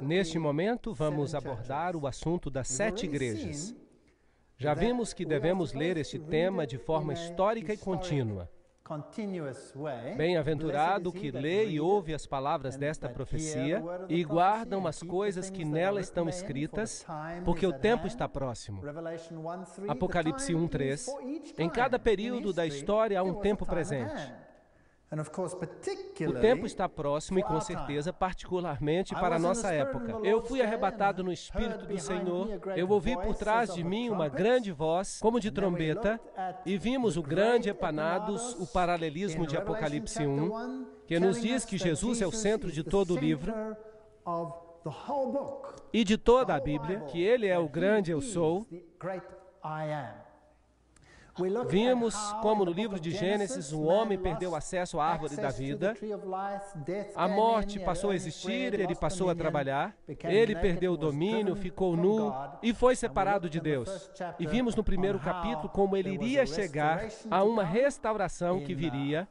Neste momento, vamos abordar o assunto das 7 igrejas. Já vimos que devemos ler este tema de forma histórica e contínua. Bem-aventurado que lê e ouve as palavras desta profecia e guardam as coisas que nela estão escritas, porque o tempo está próximo. Apocalipse 1:3. Em cada período da história há um tempo presente. O tempo está próximo e, com certeza, particularmente para a nossa época. Eu fui arrebatado no Espírito do Senhor, eu ouvi por trás de mim uma grande voz, como de trombeta, e vimos o grande Epanados, o paralelismo de Apocalipse 1, que nos diz que Jesus é o centro de todo o livro e de toda a Bíblia, que Ele é o grande Eu Sou. Vimos como no livro de Gênesis o homem perdeu acesso à árvore da vida, a morte passou a existir, ele passou a trabalhar, ele perdeu o domínio, ficou nu e foi separado de Deus. E vimos no primeiro capítulo como ele iria chegar a uma restauração que viria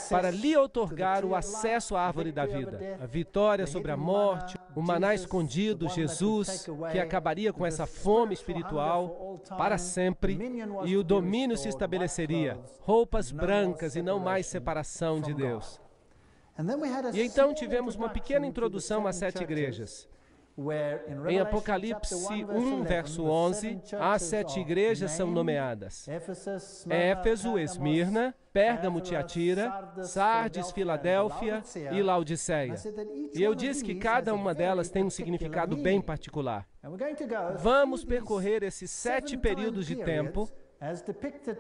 para lhe outorgar o acesso à árvore da vida, a vitória sobre a morte, o maná escondido, Jesus, que acabaria com essa fome espiritual para sempre, e o domínio se estabeleceria, roupas brancas e não mais separação de Deus. E então tivemos uma pequena introdução às 7 igrejas. Em Apocalipse 1, verso 11, as 7 igrejas são nomeadas: Éfeso, Esmirna, Pérgamo, Tiatira, Sardes, Filadélfia e Laodiceia. E eu disse que cada uma delas tem um significado bem particular. Vamos percorrer esses 7 períodos de tempo,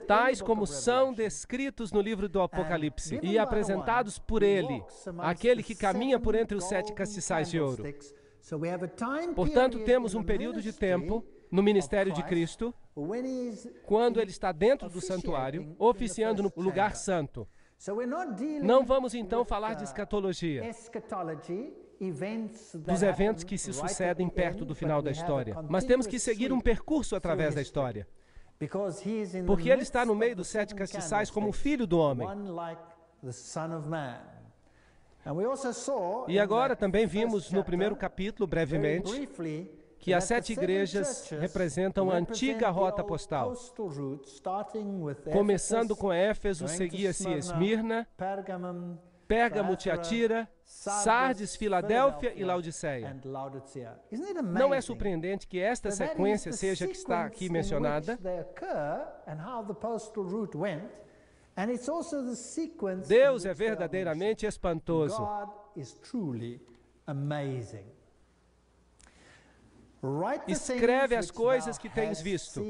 tais como são descritos no livro do Apocalipse e apresentados por ele, aquele que caminha por entre os 7 castiçais de ouro. Portanto, temos um período de tempo no ministério de Cristo, quando ele está dentro do santuário, oficiando no lugar santo. Não vamos então falar de escatologia, dos eventos que se sucedem perto do final da história, mas temos que seguir um percurso através da história, porque ele está no meio dos 7 castiçais como o Filho do Homem. E agora também vimos no primeiro capítulo, brevemente, que as 7 igrejas representam a antiga rota postal. Começando com Éfeso, seguia-se Esmirna, Pérgamo, Tiatira, Sardes, Filadélfia e Laodiceia. Não é surpreendente que esta sequência seja a que está aqui mencionada? Deus é verdadeiramente espantoso. Escreve as coisas que tens visto.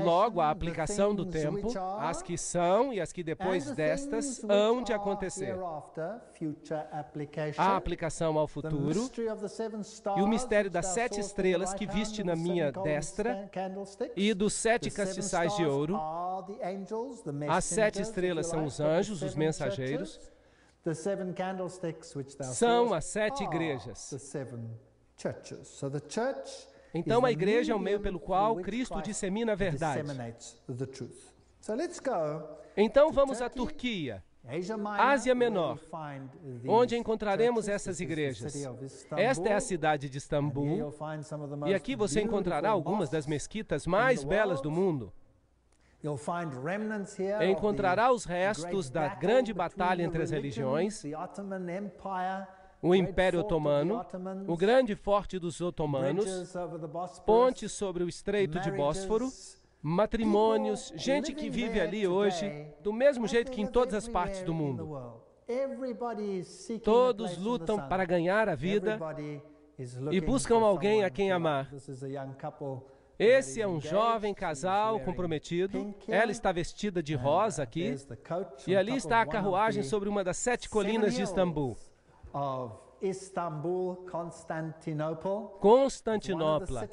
Logo, a aplicação do tempo, as que são e as que depois destas hão de acontecer. A aplicação ao futuro e o mistério das 7 estrelas que viste na minha destra e dos 7 castiçais de ouro. As 7 estrelas são os anjos, os mensageiros. São as 7 igrejas. Então, a igreja é o meio pelo qual Cristo dissemina a verdade. Então, vamos à Turquia, Ásia Menor, onde encontraremos essas igrejas. Esta é a cidade de Istambul, e aqui você encontrará algumas das mesquitas mais belas do mundo. Encontrará os restos da grande batalha entre as religiões, o Império Otomano, o grande forte dos otomanos, pontes sobre o Estreito de Bósforo, matrimônios, gente que vive ali hoje, do mesmo jeito que em todas as partes do mundo. Todos lutam para ganhar a vida e buscam alguém a quem amar. Esse é um jovem casal comprometido. Ela está vestida de rosa aqui, e ali está a carruagem sobre uma das 7 colinas de Istambul. Constantinopla.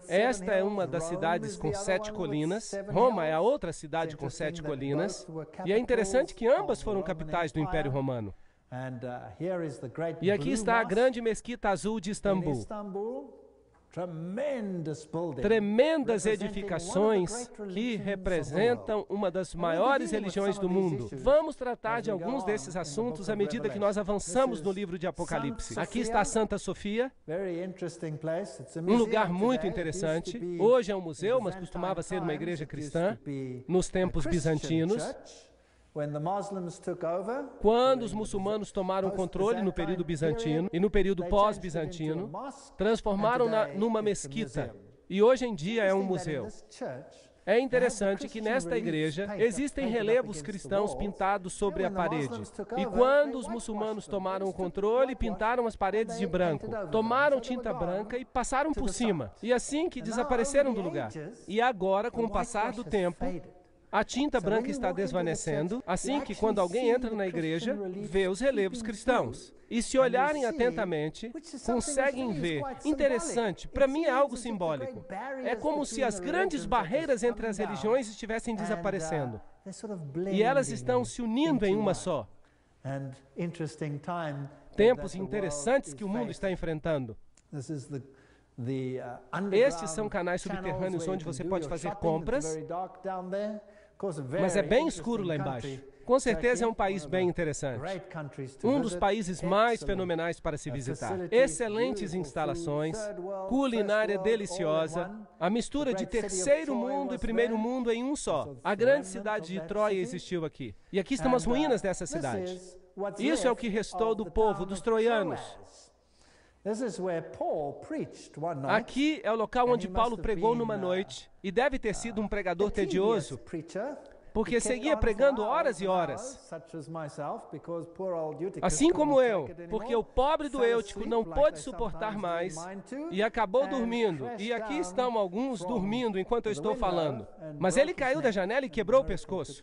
Esta é uma das cidades com 7 colinas. Roma é a outra cidade com 7 colinas. E é interessante que ambas foram capitais do Império Romano. E aqui está a grande mesquita azul de Istambul. tremendas edificações que representam uma das maiores religiões do mundo. Vamos tratar de alguns desses assuntos à medida que nós avançamos no livro de Apocalipse. Aqui está a Santa Sofia, um lugar muito interessante. Hoje é um museu, mas costumava ser uma igreja cristã nos tempos bizantinos. Quando os muçulmanos tomaram controle no período bizantino e no período pós-bizantino, transformaram-na numa mesquita e hoje em dia é um museu. É interessante que nesta igreja existem relevos cristãos pintados sobre a parede. E quando os muçulmanos tomaram o controle, pintaram as paredes de branco, tomaram tinta branca e passaram por cima. E assim que desapareceram do lugar. E agora, com o passar do tempo, a tinta branca está desvanecendo, assim que quando alguém entra na igreja, vê os relevos cristãos. E se olharem atentamente, conseguem ver. Interessante, para mim é algo simbólico. É como se as grandes barreiras entre as religiões estivessem desaparecendo. E elas estão se unindo em uma só. Tempos interessantes que o mundo está enfrentando. Estes são canais subterrâneos onde você pode fazer compras, mas é bem escuro lá embaixo. Com certeza é um país bem interessante. Um dos países mais fenomenais para se visitar. Excelentes instalações, culinária deliciosa, a mistura de terceiro mundo e primeiro mundo em um só. A grande cidade de Troia existiu aqui. E aqui estão as ruínas dessa cidade. Isso é o que restou do povo, dos troianos. Aqui é o local onde Paulo pregou numa noite, e deve ter sido um pregador tedioso, porque seguia pregando horas e horas. Assim como eu, porque o pobre do Eutico não pôde suportar mais e acabou dormindo. E aqui estão alguns dormindo enquanto eu estou falando. Mas ele caiu da janela e quebrou o pescoço.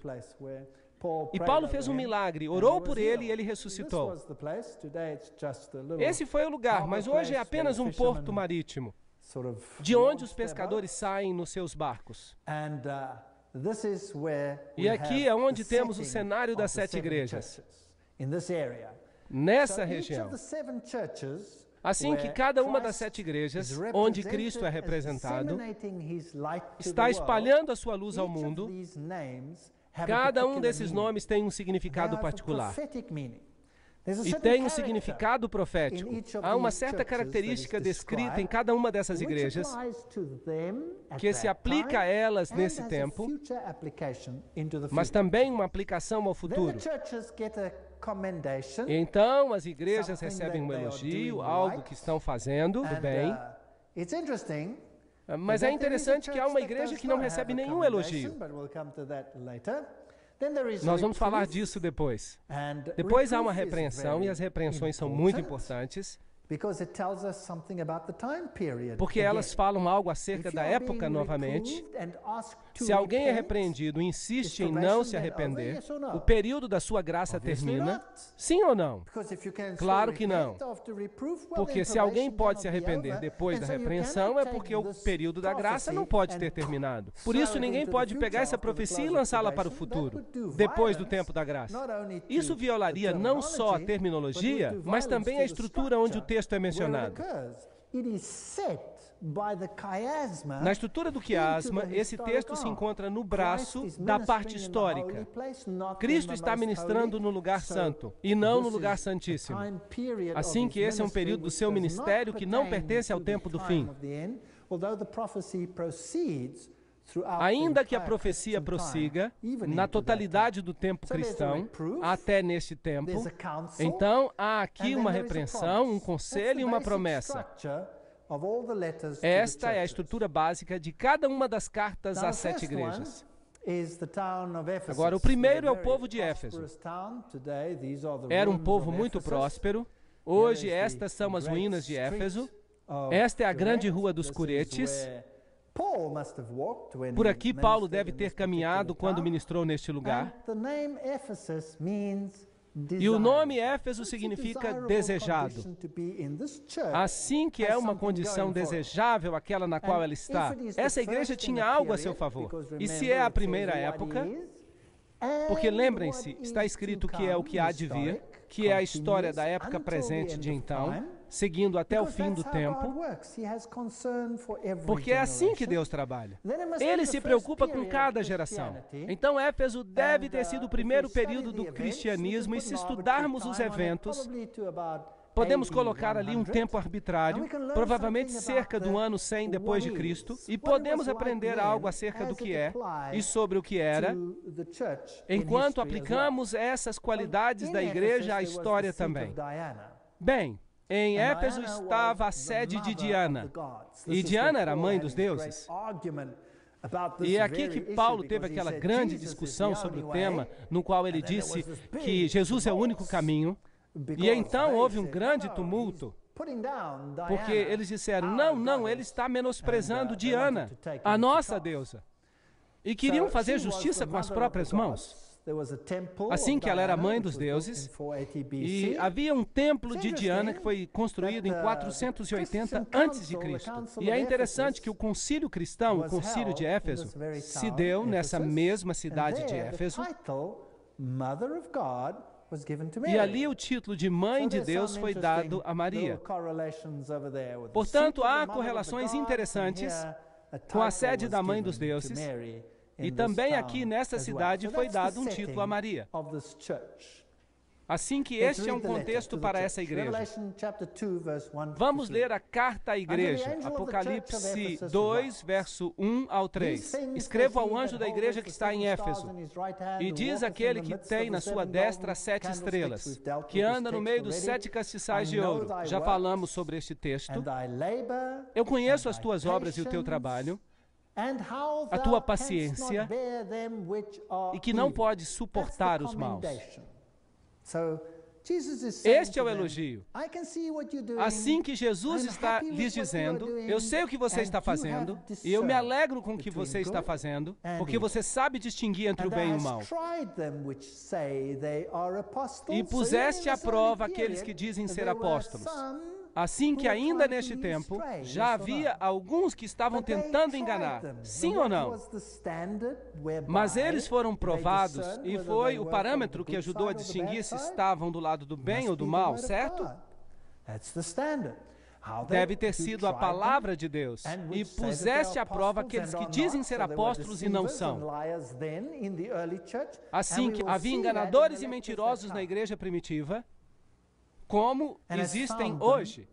E Paulo fez um milagre, orou por ele e ele ressuscitou. Esse foi o lugar, mas hoje é apenas um porto marítimo, de onde os pescadores saem nos seus barcos. E aqui é onde temos o cenário das 7 igrejas, nessa região. Assim que cada uma das 7 igrejas, onde Cristo é representado, está espalhando a sua luz ao mundo. Cada um desses nomes tem um significado particular. E tem um significado profético. Há uma certa característica descrita em cada uma dessas igrejas que se aplica a elas nesse tempo, mas também uma aplicação ao futuro. Então, as igrejas recebem um elogio, algo que estão fazendo do bem. Mas é interessante que há uma igreja que não recebe nenhum elogio. Nós vamos falar disso depois. Depois há uma repreensão, e as repreensões são muito importantes, porque elas falam algo acerca da época novamente. Se alguém é repreendido e insiste em não se arrepender, o período da sua graça termina? Sim ou não? Claro que não. Porque se alguém pode se arrepender depois da repreensão, é porque o período da graça não pode ter terminado. Por isso, ninguém pode pegar essa profecia e lançá-la para o futuro, depois do tempo da graça. Isso violaria não só a terminologia, mas também a estrutura onde o texto é mencionado. Na estrutura do quiasma, esse texto se encontra no braço da parte histórica. Cristo está ministrando no lugar santo e não no lugar santíssimo. Assim que esse é um período do seu ministério que não pertence ao tempo do fim. Ainda que a profecia prossiga na totalidade do tempo cristão, até neste tempo, então há aqui uma repreensão, um conselho e uma promessa. Esta é a estrutura básica de cada uma das cartas às 7 igrejas. Agora, o primeiro é o povo de Éfeso. Era um povo muito próspero. Hoje, estas são as ruínas de Éfeso. Esta é a grande rua dos Curetes. Por aqui, Paulo deve ter caminhado quando ministrou neste lugar. E o nome Éfeso significa desejado. Assim que é uma condição desejável aquela na qual ela está, essa igreja tinha algo a seu favor. E se é a primeira época, porque lembrem-se, está escrito que é o que há de vir, que é a história da época presente de então, seguindo até o fim do tempo, porque é assim que Deus trabalha. Ele se preocupa com cada geração. Então, Éfeso deve ter sido o primeiro período do cristianismo, e se estudarmos os eventos, podemos colocar ali um tempo arbitrário, provavelmente cerca do ano 100 depois de Cristo, e podemos aprender algo acerca do que é e sobre o que era, enquanto aplicamos essas qualidades da igreja à história também. Bem, em Éfeso estava a sede de Diana, e Diana era a mãe dos deuses. E é aqui que Paulo teve aquela grande discussão sobre o tema, no qual ele disse que Jesus é o único caminho. E então houve um grande tumulto, porque eles disseram, não, ele está menosprezando Diana, a nossa deusa. E queriam fazer justiça com as próprias mãos. Assim que ela era mãe dos deuses, e havia um templo de Diana que foi construído em 480 a.C. E é interessante que o concílio cristão, o concílio de Éfeso, se deu nessa mesma cidade de Éfeso, e ali o título de Mãe de Deus foi dado a Maria. Portanto, há correlações interessantes com a sede da Mãe dos Deuses, e também aqui nesta cidade foi dado um título a Maria. Assim que este é um contexto para essa igreja. Vamos ler a carta à igreja, Apocalipse 2, verso 1 ao 3. Escrevo ao anjo da igreja que está em Éfeso, e diz aquele que tem na sua destra 7 estrelas, que anda no meio dos 7 castiçais de ouro. Já falamos sobre este texto. Eu conheço as tuas obras e o teu trabalho, a tua paciência, e que não podes suportar os maus. Este é o elogio. Assim que Jesus está lhes dizendo, eu sei o que você está fazendo, e eu me alegro com o que você está fazendo, porque você sabe distinguir entre o bem e o mal. E puseste à prova aqueles que dizem ser apóstolos. Assim que ainda neste tempo, já havia alguns que estavam tentando enganar, sim ou não? Mas eles foram provados, e foi o parâmetro que ajudou a distinguir se estavam do lado do bem ou do mal, certo? Deve ter sido a palavra de Deus. E puseste à prova aqueles que dizem ser apóstolos e não são. Assim que havia enganadores e mentirosos na igreja primitiva, como existem hoje.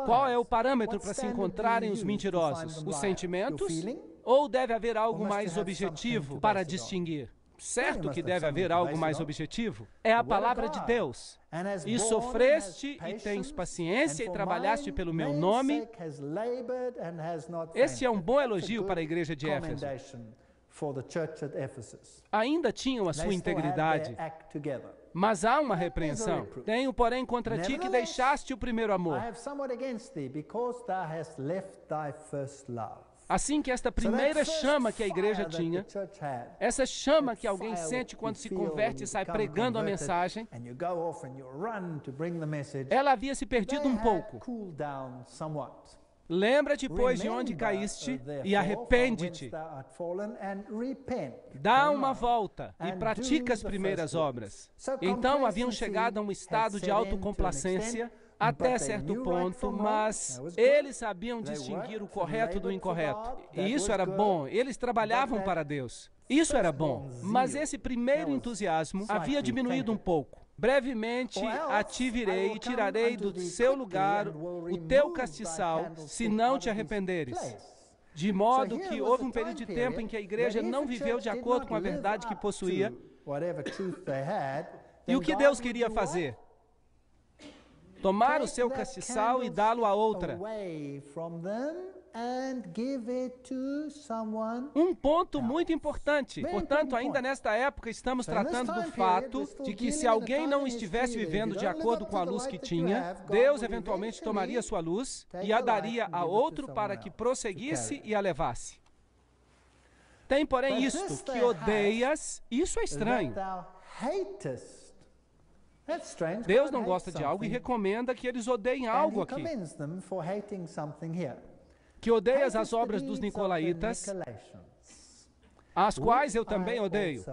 Qual é o parâmetro para se encontrarem os mentirosos? Os sentimentos? Ou deve haver algo mais objetivo para distinguir? Certo que deve haver algo mais objetivo. É a palavra de Deus. E sofreste e tens paciência e trabalhaste pelo meu nome. Esse é um bom elogio para a igreja de Éfeso. Ainda tinham a sua integridade. Mas há uma repreensão. Tenho, porém, contra ti que deixaste o primeiro amor. Assim que esta primeira chama que a igreja tinha, essa chama que alguém sente quando se converte e sai pregando a mensagem, ela havia se perdido um pouco. Lembra-te, pois, de onde caíste e arrepende-te. Dá uma volta e pratica as primeiras obras. Então haviam chegado a um estado de autocomplacência até certo ponto, mas eles sabiam distinguir o correto do incorreto. E isso era bom. Eles trabalhavam para Deus. Isso era bom. Mas esse primeiro entusiasmo havia diminuído um pouco. Brevemente a ti virei e tirarei do seu lugar o teu castiçal, se não te arrependeres. De modo que houve um período de tempo em que a igreja não viveu de acordo com a verdade que possuía. E o que Deus queria fazer? Tomar o seu castiçal e dá-lo a outra. Um ponto muito importante. Portanto, ainda nesta época, estamos tratando do fato de que se alguém não estivesse vivendo de acordo com a luz que tinha, Deus eventualmente tomaria sua luz e a daria a outro para que prosseguisse e a levasse. Tem, porém, isto, que odeias, isso é estranho. Deus não gosta de algo e recomenda que eles odeiem algo aqui. Que odeias as obras dos nicolaítas, as quais eu também odeio.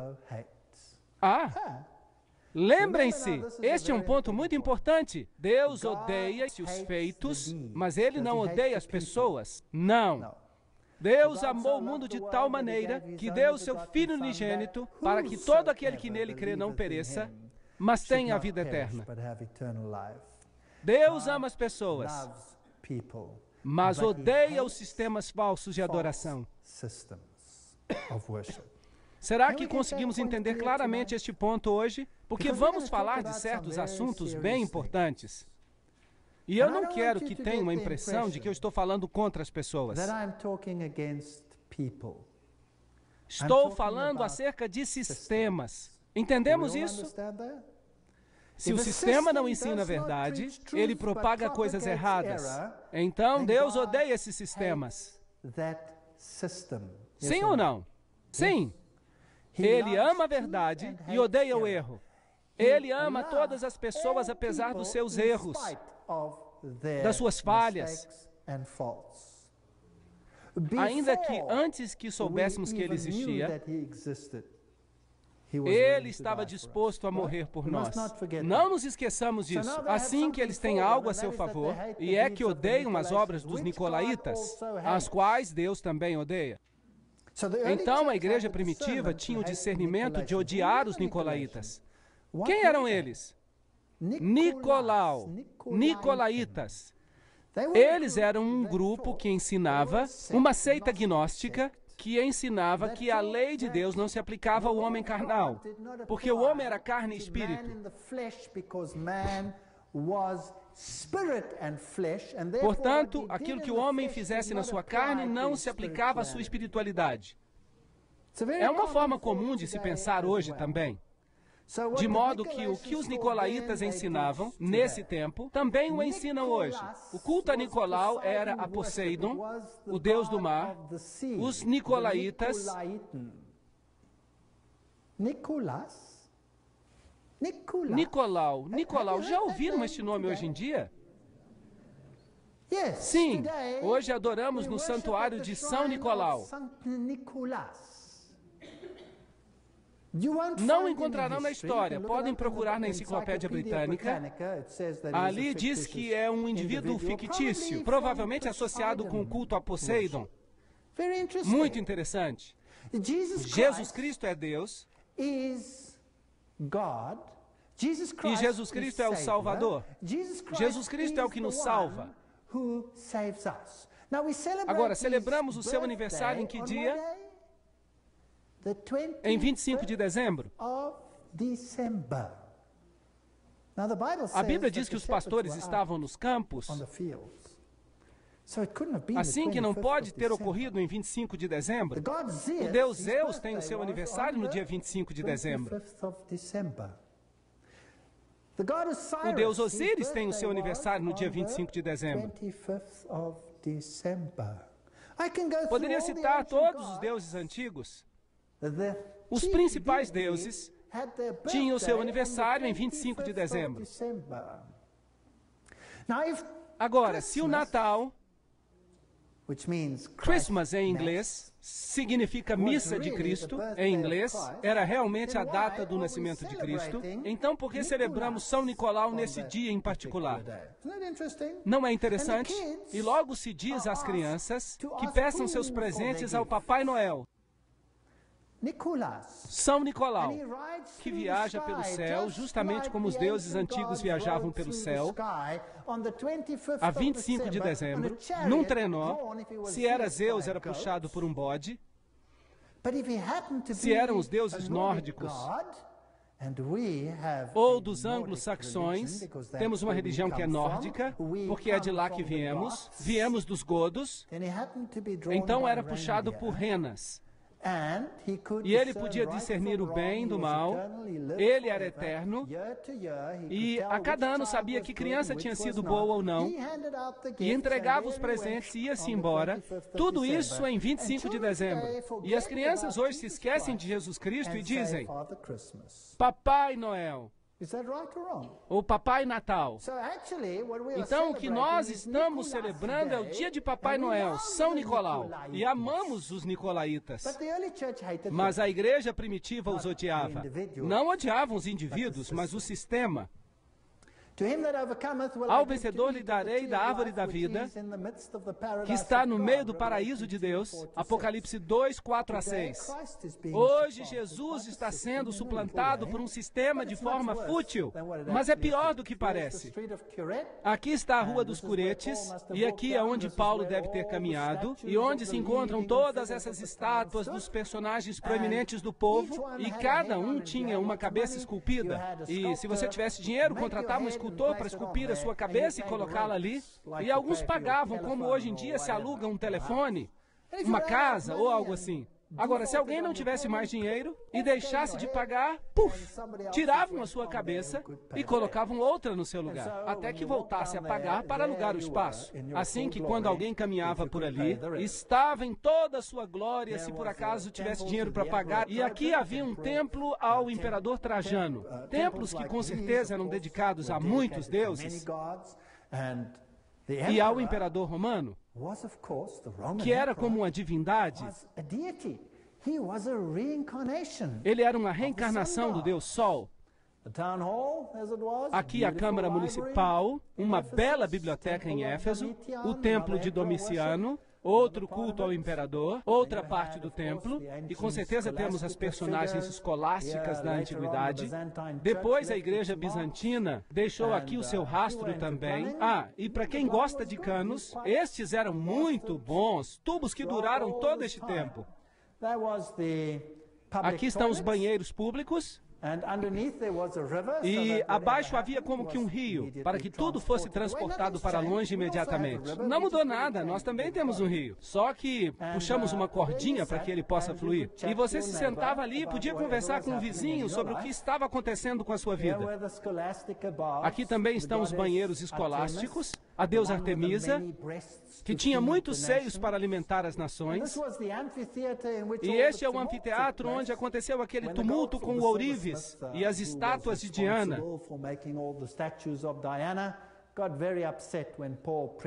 Lembrem-se, este é um ponto muito importante. Deus odeia os feitos, mas Ele não odeia as pessoas. Não. Deus amou o mundo de tal maneira que deu o seu Filho unigênito para que todo aquele que nele crê não pereça, mas tenha a vida eterna. Deus ama as pessoas, mas odeia os sistemas falsos de adoração. Será que conseguimos entender claramente este ponto hoje? Porque vamos falar de certos assuntos bem importantes. E eu não quero que tenham a impressão de que eu estou falando contra as pessoas. Estou falando acerca de sistemas. Entendemos isso? Se o sistema não ensina a verdade, ele propaga coisas erradas. Então, Deus odeia esses sistemas. Sim ou não? Sim. Ele ama a verdade e odeia o erro. Ele ama todas as pessoas apesar dos seus erros, das suas falhas. Ainda que antes que soubéssemos que ele existia, ele estava disposto a morrer por nós. Não nos esqueçamos disso. Assim que eles têm algo a seu favor, e é que odeiam as obras dos nicolaítas, as quais Deus também odeia. Então, a igreja primitiva tinha o discernimento de odiar os nicolaítas. Quem eram eles? Nicolaítas. Eles eram um grupo que ensinava, uma seita gnóstica, que ensinava que a lei de Deus não se aplicava ao homem carnal, porque o homem era carne e espírito. Portanto, aquilo que o homem fizesse na sua carne não se aplicava à sua espiritualidade. É uma forma comum de se pensar hoje também. De modo que o que os nicolaítas ensinavam nesse tempo, também o ensinam hoje. O culto a Nicolau era a Poseidon, o deus do mar. Os nicolaítas... Nicolau, já ouviram este nome hoje em dia? Sim, hoje adoramos no santuário de São Nicolau. Não encontrarão na história, podem procurar na Enciclopédia Britânica. Ali diz que é um indivíduo fictício, provavelmente associado com o culto a Poseidon. Muito interessante. Jesus Cristo é Deus. E Jesus Cristo é o Salvador. Jesus Cristo é o que nos salva. Agora, celebramos o seu aniversário em que dia? Em 25 de dezembro. A Bíblia diz que os pastores estavam nos campos. Assim que não pode ter ocorrido em 25 de dezembro. O Deus Zeus tem o seu aniversário no dia 25 de dezembro. O Deus Osíris tem o seu aniversário no dia 25 de dezembro. Poderia citar todos os deuses antigos. Os principais deuses tinham o seu aniversário em 25 de dezembro. Agora, se o Natal, Christmas em inglês, significa missa de Cristo, em inglês, era realmente a data do nascimento de Cristo, então por que celebramos São Nicolau nesse dia em particular? Não é interessante? E logo se diz às crianças que peçam seus presentes ao Papai Noel. São Nicolau, que viaja pelo céu, justamente como os deuses antigos viajavam pelo céu, a 25 de dezembro, num trenó. Se era Zeus, era puxado por um bode. Se eram os deuses nórdicos, ou dos anglo-saxões, temos uma religião que é nórdica, porque é de lá que viemos dos godos, então era puxado por renas. E ele podia discernir o bem do mal, ele era eterno, e a cada ano sabia que criança tinha sido boa ou não, e entregava os presentes e ia-se embora, tudo isso em 25 de dezembro. E as crianças hoje se esquecem de Jesus Cristo e dizem, Papai Noel. Ou Papai Natal. Então, o que nós estamos celebrando é o dia de Papai Noel, São Nicolau. E amamos os nicolaítas. Mas a igreja primitiva os odiava. Não odiavam os indivíduos, mas o sistema. Ao vencedor lhe darei da árvore da vida, que está no meio do paraíso de Deus. Apocalipse 2, 4 a 6. Hoje Jesus está sendo suplantado por um sistema de forma fútil, mas é pior do que parece. Aqui está a Rua dos Curetes, e aqui é onde Paulo deve ter caminhado, e onde se encontram todas essas estátuas dos personagens proeminentes do povo, e cada um tinha uma cabeça esculpida. E se você tivesse dinheiro, contratava um escultor para esculpir a sua cabeça e colocá-la ali. E alguns pagavam, como hoje em dia se aluga um telefone, uma casa ou algo assim. Agora, se alguém não tivesse mais dinheiro e deixasse de pagar, tiravam a sua cabeça e colocavam outra no seu lugar, até que voltasse a pagar para alugar o espaço. Assim que quando alguém caminhava por ali, estava em toda a sua glória, se por acaso tivesse dinheiro para pagar. E aqui havia um templo ao imperador Trajano. Templos que com certeza eram dedicados a muitos deuses. E ao imperador romano, que era como uma divindade. Ele era uma reencarnação do Deus Sol. Aqui a Câmara Municipal, uma bela biblioteca em Éfeso, o Templo de Domiciano, outro culto ao imperador, outra parte do templo, e com certeza temos as personagens escolásticas da antiguidade. Depois a igreja bizantina deixou aqui o seu rastro também. E para quem gosta de canos, estes eram muito bons, tubos que duraram todo este tempo. Aqui estão os banheiros públicos. E abaixo havia como que um rio, para que tudo fosse transportado para longe imediatamente. Não mudou nada, nós também temos um rio. Só que puxamos uma cordinha para que ele possa fluir. E você se sentava ali e podia conversar com o vizinho sobre o que estava acontecendo com a sua vida. Aqui também estão os banheiros escolásticos, a deusa Artemisa, que tinha muitos seios para alimentar as nações. E este é o anfiteatro onde aconteceu aquele tumulto com o ourives e as estátuas de Diana.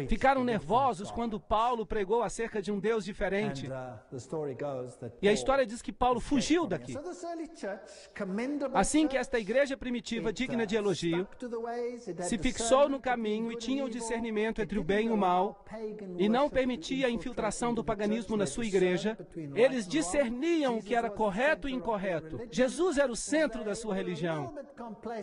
Ficaram nervosos quando Paulo pregou acerca de um Deus diferente. E a história diz que Paulo fugiu daqui. Assim que esta igreja primitiva, digna de elogio, se fixou no caminho e tinha o discernimento entre o bem e o mal, e não permitia a infiltração do paganismo na sua igreja, eles discerniam o que era correto e incorreto. Jesus era o centro da sua religião.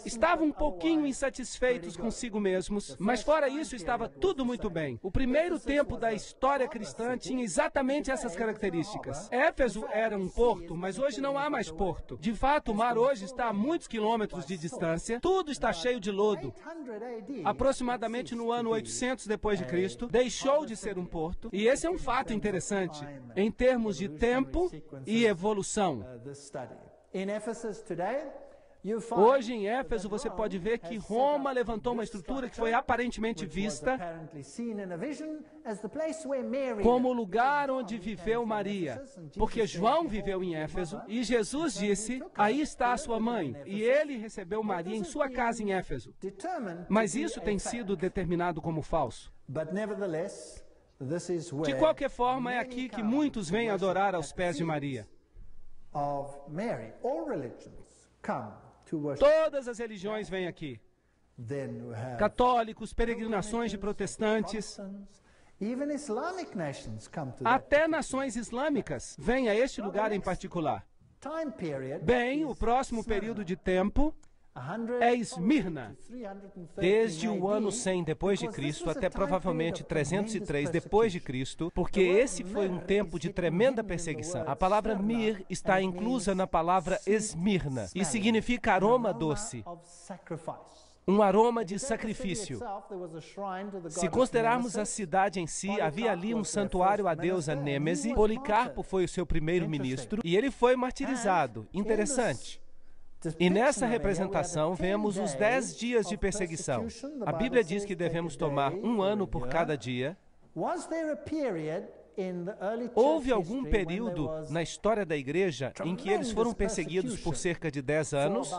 Estavam um pouquinho insatisfeitos consigo mesmos, mas fora isso estava tudo muito bem. O primeiro tempo da história cristã tinha exatamente essas características. Éfeso era um porto, mas hoje não há mais porto. De fato, o mar hoje está a muitos quilômetros de distância. Tudo está cheio de lodo. Aproximadamente no ano 800 depois de Cristo, deixou de ser um porto. E esse é um fato interessante em termos de tempo e evolução. Hoje em Éfeso você pode ver que Roma levantou uma estrutura que foi aparentemente vista como o lugar onde viveu Maria, porque João viveu em Éfeso e Jesus disse, aí está a sua mãe, e ele recebeu Maria em sua casa em Éfeso. Mas isso tem sido determinado como falso. De qualquer forma, é aqui que muitos vêm adorar aos pés de Maria. Todas as religiões vêm aqui. Católicos, peregrinações de protestantes, até nações islâmicas vêm a este lugar em particular. Bem, o próximo período de tempo é Esmirna, desde o ano 100 depois de Cristo até provavelmente 303 depois de Cristo, porque esse foi um tempo de tremenda perseguição. A palavra mir está inclusa na palavra Esmirna e significa aroma doce, um aroma de sacrifício. Se considerarmos a cidade em si, havia ali um santuário à deusa Nêmese. Policarpo foi o seu primeiro ministro e ele foi martirizado. Interessante. E nessa representação vemos os 10 dias de perseguição. A Bíblia diz que devemos tomar um ano por cada dia. Houve algum período na história da igreja em que eles foram perseguidos por cerca de 10 anos?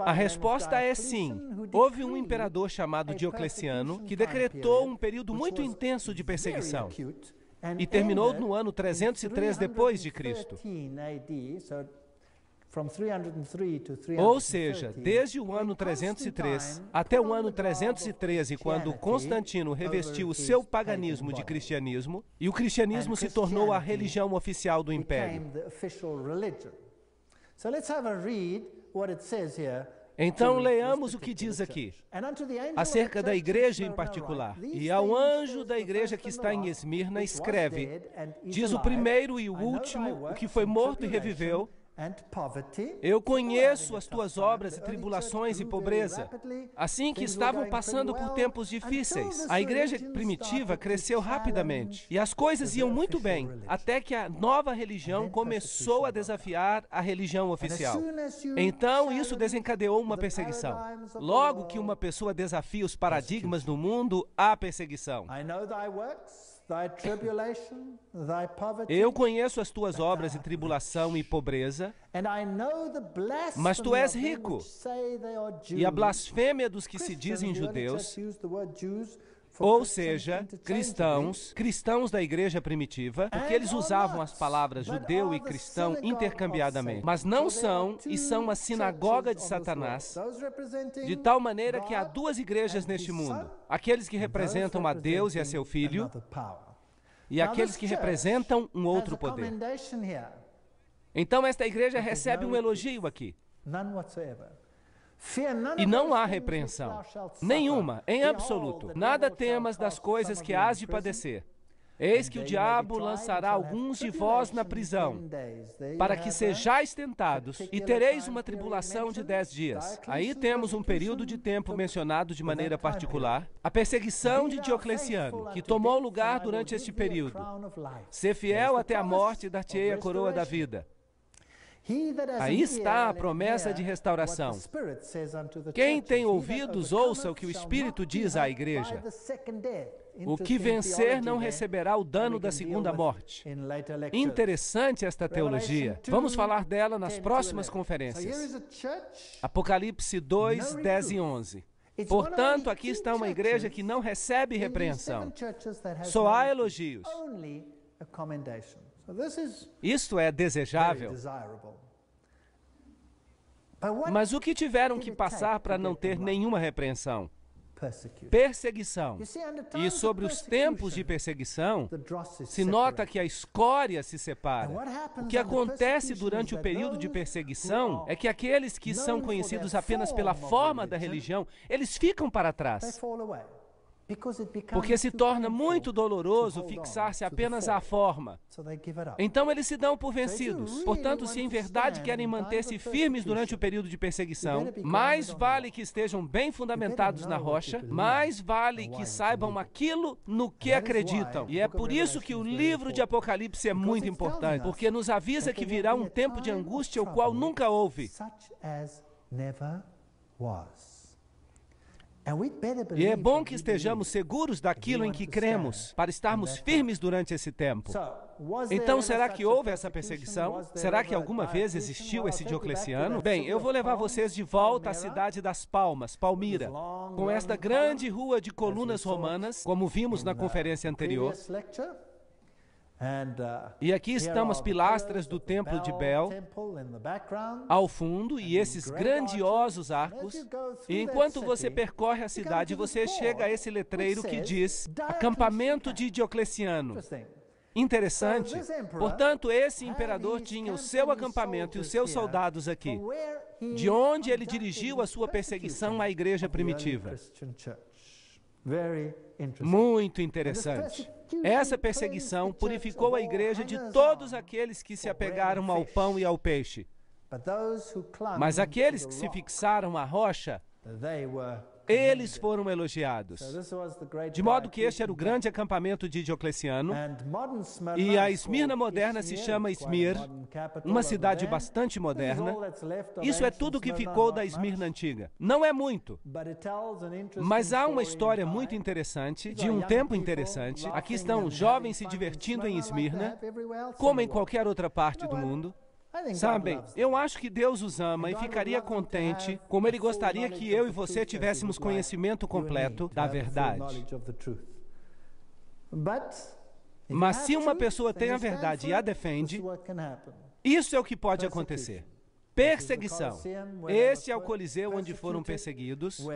A resposta é sim. Houve um imperador chamado Diocleciano que decretou um período muito intenso de perseguição e terminou no ano 303 depois de Cristo. Ou seja, desde o ano 303 até o ano 313, quando Constantino revestiu o seu paganismo de cristianismo, e o cristianismo se tornou a religião oficial do império. Então, leamos o que diz aqui, acerca da igreja em particular. E ao anjo da igreja que está em Esmirna, escreve, diz o primeiro e o último, o que foi morto e reviveu, eu conheço as tuas obras e tribulações e pobreza, assim que estavam passando por tempos difíceis. A igreja primitiva cresceu rapidamente e as coisas iam muito bem, até que a nova religião começou a desafiar a religião oficial. Então, isso desencadeou uma perseguição. Logo que uma pessoa desafia os paradigmas do mundo, há perseguição. Eu conheço as tuas obras e tribulação e pobreza, mas tu és rico. E a blasfêmia dos que se dizem judeus, ou seja, cristãos da igreja primitiva, porque eles usavam as palavras judeu e cristão intercambiadamente, mas não são e são a sinagoga de Satanás, de tal maneira que há duas igrejas neste mundo, aqueles que representam a Deus e a seu Filho, e aqueles que representam um outro poder. Então esta igreja recebe um elogio aqui. E não há repreensão, nenhuma, em absoluto. Nada temas das coisas que hás de padecer. Eis que o diabo lançará alguns de vós na prisão, para que sejais tentados, e tereis uma tribulação de 10 dias. Aí temos um período de tempo mencionado de maneira particular, a perseguição de Diocleciano, que tomou lugar durante este período. Ser fiel até a morte e dar-te-ei a coroa da vida. Aí está a promessa de restauração. Quem tem ouvidos, ouça o que o Espírito diz à igreja. O que vencer não receberá o dano da segunda morte. Interessante esta teologia. Vamos falar dela nas próximas conferências. Apocalipse 2, 10 e 11. Portanto, aqui está uma igreja que não recebe repreensão. Só há elogios. Isto é desejável. Mas o que tiveram que passar para não ter nenhuma repreensão? Perseguição. E sobre os tempos de perseguição, se nota que a escória se separa. O que acontece durante o período de perseguição é que aqueles que são conhecidos apenas pela forma da religião, eles ficam para trás. Porque se torna muito doloroso fixar-se apenas à forma. Então eles se dão por vencidos. Portanto, se em verdade querem manter-se firmes durante o período de perseguição, mais vale que estejam bem fundamentados na rocha, mais vale que saibam aquilo no que acreditam. E é por isso que o livro de Apocalipse é muito importante, porque nos avisa que virá um tempo de angústia o qual nunca houve. E é bom que estejamos seguros daquilo em que cremos, para estarmos firmes durante esse tempo. Então, será que houve essa perseguição? Será que alguma vez existiu esse Diocleciano? Bem, eu vou levar vocês de volta à cidade das Palmas, Palmira, com esta grande rua de colunas romanas, como vimos na conferência anterior. E aqui estão as pilastras do templo de Bel, ao fundo, e esses grandiosos arcos. E enquanto você percorre a cidade, você chega a esse letreiro que diz Acampamento de Diocleciano. Interessante. Portanto, esse imperador tinha o seu acampamento e os seus soldados aqui, de onde ele dirigiu a sua perseguição à igreja primitiva. Muito interessante. Essa perseguição purificou a igreja de todos aqueles que se apegaram ao pão e ao peixe. Mas aqueles que se fixaram à rocha Eles foram elogiados. De modo que este era o grande acampamento de Diocleciano, e a Esmirna moderna se chama Izmir, uma cidade bastante moderna. Isso é tudo que ficou da Esmirna antiga. Não é muito, mas há uma história muito interessante, de um tempo interessante. Aqui estão jovens se divertindo em Esmirna, como em qualquer outra parte do mundo. Sabem, eu acho que Deus os ama e ficaria contente, como Ele gostaria que eu e você tivéssemos conhecimento completo da verdade. Mas se uma pessoa tem a verdade e a defende, isso é o que pode acontecer. Perseguição. Este é o Coliseu onde foram perseguidos,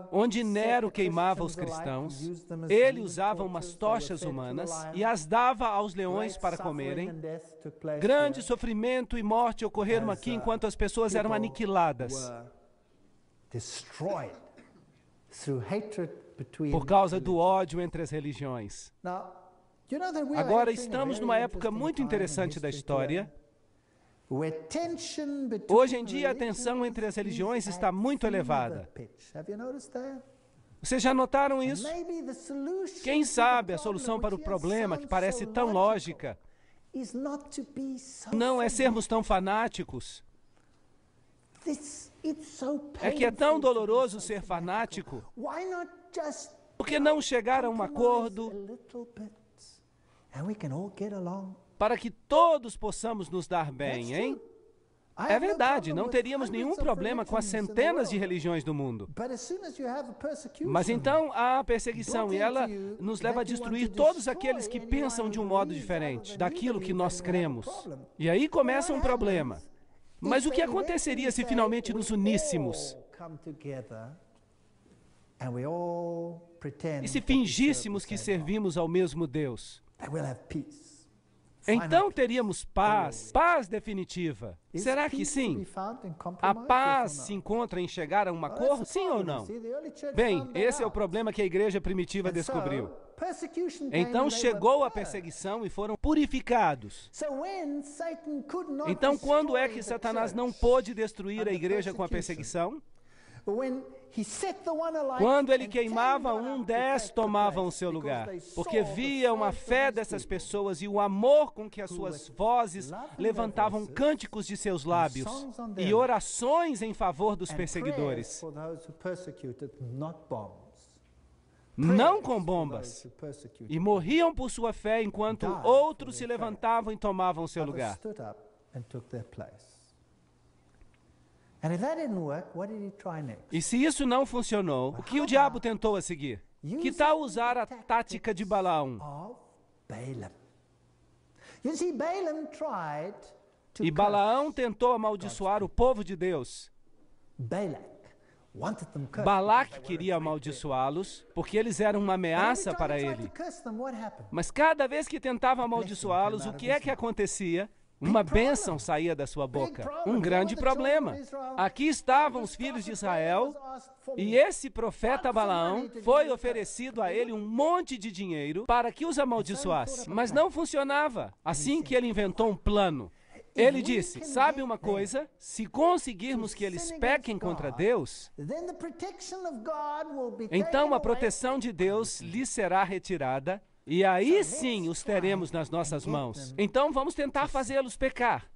onde Nero queimava os cristãos. Ele usava umas tochas humanas e as dava aos leões para comerem. Grande sofrimento e morte ocorreram aqui enquanto as pessoas eram aniquiladas por causa do ódio entre as religiões. Agora, estamos numa época muito interessante da história. Hoje em dia, a tensão entre as religiões está muito elevada. Vocês já notaram isso? Quem sabe a solução para o problema, que parece tão lógica, não é sermos tão fanáticos. É que é tão doloroso ser fanático. Por que não chegar a um acordo para que todos possamos nos dar bem, hein? É verdade, não teríamos nenhum problema com as centenas de religiões do mundo. Mas então há a perseguição e ela nos leva a destruir todos aqueles que pensam de um modo diferente daquilo que nós cremos. E aí começa um problema. Mas o que aconteceria se finalmente nos uníssemos? E se fingíssemos que servimos ao mesmo Deus? Então teríamos paz, paz definitiva. Será que sim? A paz se encontra em chegar a um acordo, sim ou não? Bem, esse é o problema que a igreja primitiva descobriu. Então chegou a perseguição e foram purificados. Então quando é que Satanás não pôde destruir a igreja com a perseguição? Quando ele queimava um, 10 tomavam o seu lugar, porque viam a fé dessas pessoas e o amor com que as suas vozes levantavam cânticos de seus lábios e orações em favor dos perseguidores. Não com bombas. E morriam por sua fé enquanto outros se levantavam e tomavam o seu lugar. E se isso não funcionou, o que o diabo tentou a seguir? Que tal usar a tática de Balaão? E Balaão tentou amaldiçoar o povo de Deus. Balaque queria amaldiçoá-los, porque eles eram uma ameaça para ele. Mas cada vez que tentava amaldiçoá-los, o que é que acontecia? Uma bênção saía da sua boca. Um grande problema. Aqui estavam os filhos de Israel, e esse profeta Balaão foi oferecido a ele um monte de dinheiro para que os amaldiçoasse. Mas não funcionava. Assim que ele inventou um plano. Ele disse, sabe uma coisa? Se conseguirmos que eles pequem contra Deus, então a proteção de Deus lhes será retirada, e aí sim os teremos nas nossas mãos. Então vamos tentar fazê-los pecar.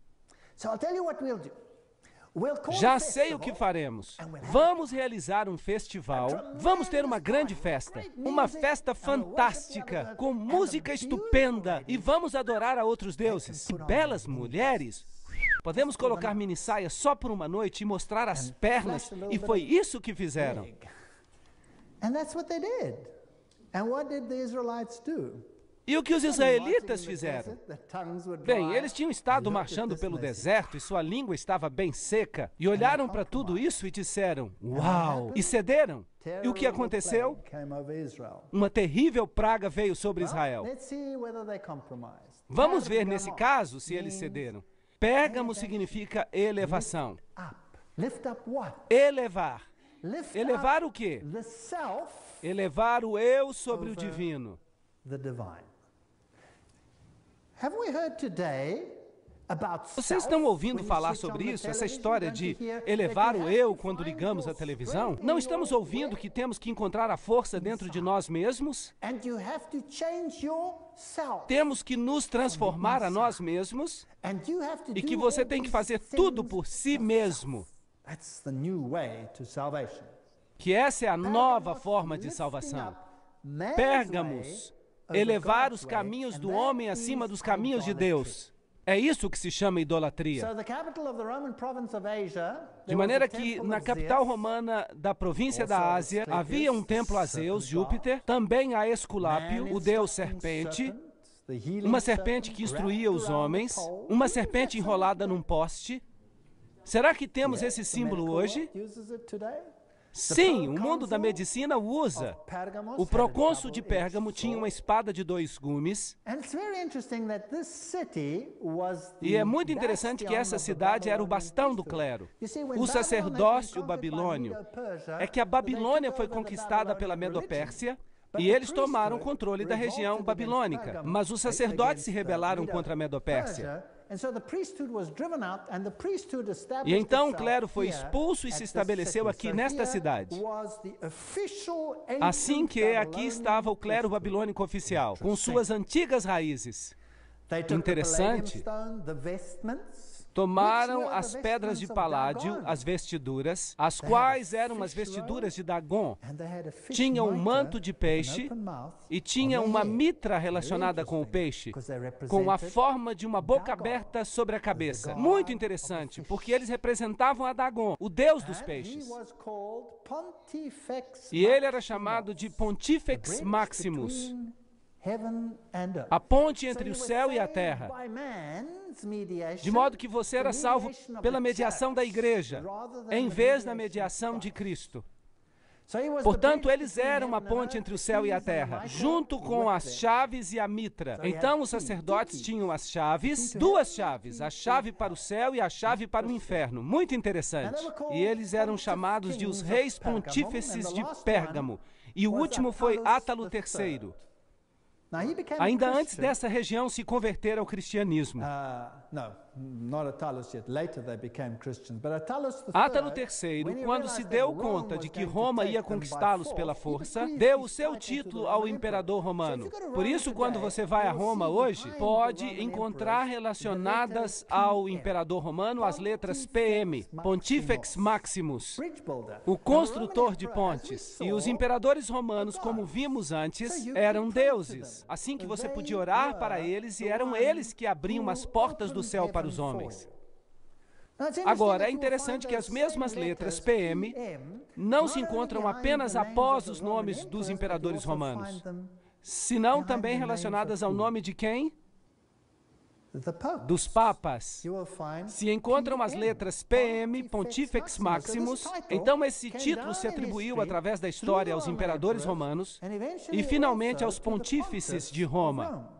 Já sei o que faremos. Vamos realizar um festival. Vamos ter uma grande festa. Uma festa fantástica, com música estupenda. E vamos adorar a outros deuses. E belas mulheres. Podemos colocar minissaias só por uma noite e mostrar as pernas. E foi isso que fizeram. E o que os israelitas fizeram? Bem, eles tinham estado marchando pelo deserto e sua língua estava bem seca. E olharam para tudo isso e disseram, uau! E cederam. E o que aconteceu? Uma terrível praga veio sobre Israel. Vamos ver nesse caso se eles cederam. Pérgamo significa elevação. Elevar. Elevar o quê? Elevar o eu sobre o divino. Vocês estão ouvindo falar sobre isso? Essa história de elevar o eu quando ligamos a televisão? Não estamos ouvindo que temos que encontrar a força dentro de nós mesmos? Temos que nos transformar a nós mesmos e que você tem que fazer tudo por si mesmo. Que essa é a nova forma de salvação. Pérgamos, elevar os caminhos do homem acima dos caminhos de Deus. É isso que se chama idolatria. De maneira que, na capital romana da província da Ásia, havia um templo a Zeus, Júpiter, também a Esculápio, o deus serpente, uma serpente que instruía os homens, uma serpente enrolada num poste. Será que temos esse símbolo hoje? Sim, o mundo da medicina o usa. O procônsul de Pérgamo tinha uma espada de 2 gumes. E é muito interessante que essa cidade era o bastão do clero. O sacerdócio babilônio é que a Babilônia foi conquistada pela Medopérsia e eles tomaram o controle da região babilônica. Mas os sacerdotes se rebelaram contra a Medopérsia. E então o clero foi expulso e se estabeleceu aqui nesta cidade. Assim que aqui estava o clero babilônico oficial, com suas antigas raízes. Interessante. Tomaram as pedras de paládio, as vestiduras, as quais eram as vestiduras de Dagon. Tinham um manto de peixe e tinha uma mitra relacionada com o peixe, com a forma de uma boca aberta sobre a cabeça. Muito interessante, porque eles representavam a Dagon, o deus dos peixes. E ele era chamado de Pontifex Maximus, a ponte entre o céu e a terra. De modo que você era salvo pela mediação da igreja, em vez da mediação de Cristo. Portanto, eles eram uma ponte entre o céu e a terra, junto com as chaves e a mitra. Então, os sacerdotes tinham as chaves, 2 chaves, a chave para o céu e a chave para o inferno. Muito interessante. E eles eram chamados de os reis pontífices de Pérgamo. E o último foi Átalo III. Ainda antes dessa região se converter ao cristianismo. Átalo III, quando se deu conta de que Roma ia conquistá-los pela força, deu o seu título ao imperador romano. Por isso, quando você vai a Roma hoje, pode encontrar relacionadas ao imperador romano as letras PM, Pontifex Maximus, o construtor de pontes. E os imperadores romanos, como vimos antes, eram deuses. Assim que você podia orar para eles, e eram eles que abriam as portas do céu para os homens. Agora, é interessante que as mesmas letras PM não se encontram apenas após os nomes dos imperadores romanos, senão também relacionadas ao nome de quem? Dos papas. Se encontram as letras PM, Pontifex Maximus, então esse título se atribuiu através da história aos imperadores romanos e finalmente aos pontífices de Roma,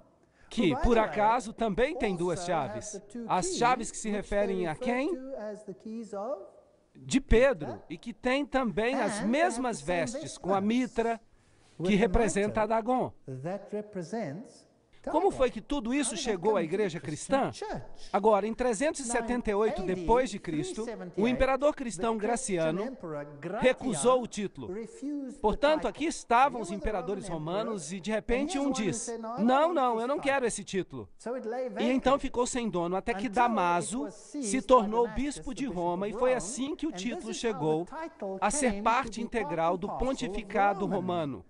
que, por acaso, também tem 2 chaves. As chaves que se referem a quem? De Pedro, e que tem também as mesmas vestes, com a mitra, que representa a Dagon. Como foi que tudo isso chegou à igreja cristã? Agora, em 378 depois de Cristo, o imperador cristão Graciano recusou o título. Portanto, aqui estavam os imperadores romanos e de repente um diz: não, eu não quero esse título. E então ficou sem dono até que Damaso se tornou bispo de Roma e foi assim que o título chegou a ser parte integral do pontificado romano.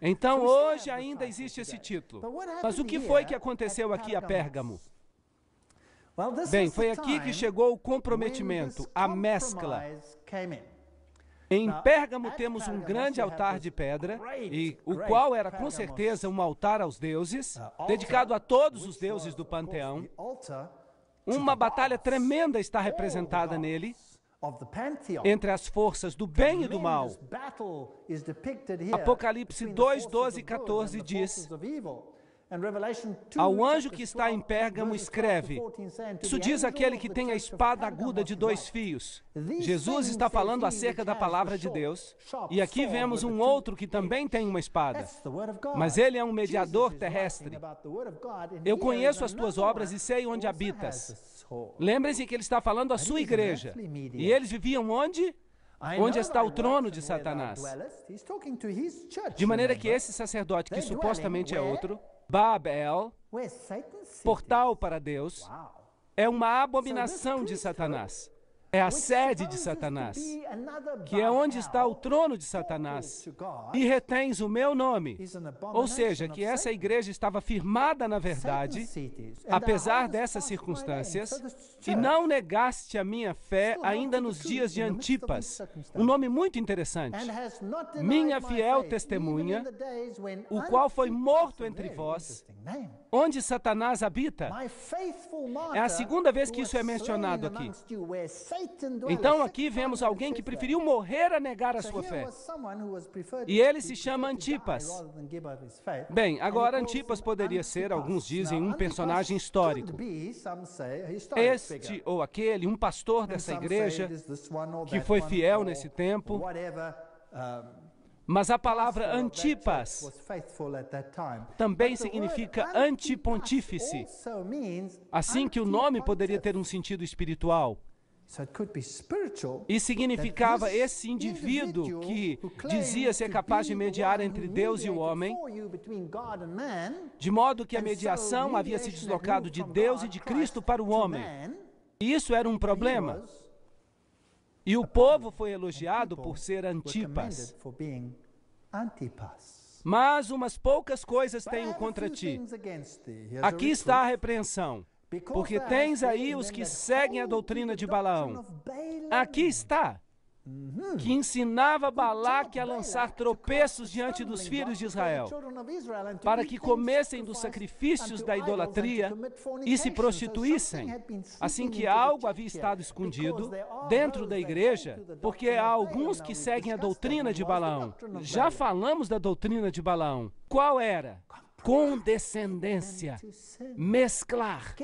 Então, hoje ainda existe esse título. Mas o que foi que aconteceu aqui a Pérgamo? Bem, foi aqui que chegou o comprometimento, a mescla. Em Pérgamo temos um grande altar de pedra, e o qual era com certeza um altar aos deuses, dedicado a todos os deuses do panteão. Uma batalha tremenda está representada nele, entre as forças do bem e do mal. Apocalipse 2, 12 e 14 diz: Ao anjo que está em Pérgamo, escreve: isso diz aquele que tem a espada aguda de 2 fios. Jesus está falando acerca da palavra de Deus. E aqui vemos um outro que também tem uma espada. Mas ele é um mediador terrestre. Eu conheço as tuas obras e sei onde habitas. Lembrem-se que ele está falando à sua igreja. E eles viviam onde? Onde está o trono de Satanás. De maneira que esse sacerdote, que supostamente é outro, Babel, portal para Deus, é uma abominação de Satanás. É a sede de Satanás, que é onde está o trono de Satanás, e retens o meu nome. Ou seja, que essa igreja estava firmada na verdade, apesar dessas circunstâncias, e não negaste a minha fé ainda nos dias de Antipas. Um nome muito interessante. Minha fiel testemunha, o qual foi morto entre vós, onde Satanás habita. É a segunda vez que isso é mencionado aqui. Então aqui vemos alguém que preferiu morrer a negar a sua fé. E ele se chama Antipas. Bem, agora Antipas poderia ser, alguns dizem, um personagem histórico. Este ou aquele, um pastor dessa igreja, que foi fiel nesse tempo. Mas a palavra Antipas também significa antipontífice, assim que o nome poderia ter um sentido espiritual. E significava esse indivíduo que dizia ser capaz de mediar entre Deus e o homem, de modo que a mediação havia se deslocado de Deus e de Cristo para o homem. E isso era um problema. E o povo foi elogiado por ser Antipas. Mas umas poucas coisas tenho contra ti. Aqui está a repreensão. Porque tens aí os que seguem a doutrina de Balaão. Aqui está. Que ensinava Balaque a lançar tropeços diante dos filhos de Israel, para que comessem dos sacrifícios da idolatria e se prostituíssem. Assim que algo havia estado escondido dentro da igreja, porque há alguns que seguem a doutrina de Balaão. Já falamos da doutrina de Balaão. Qual era? Condescendência, mesclar,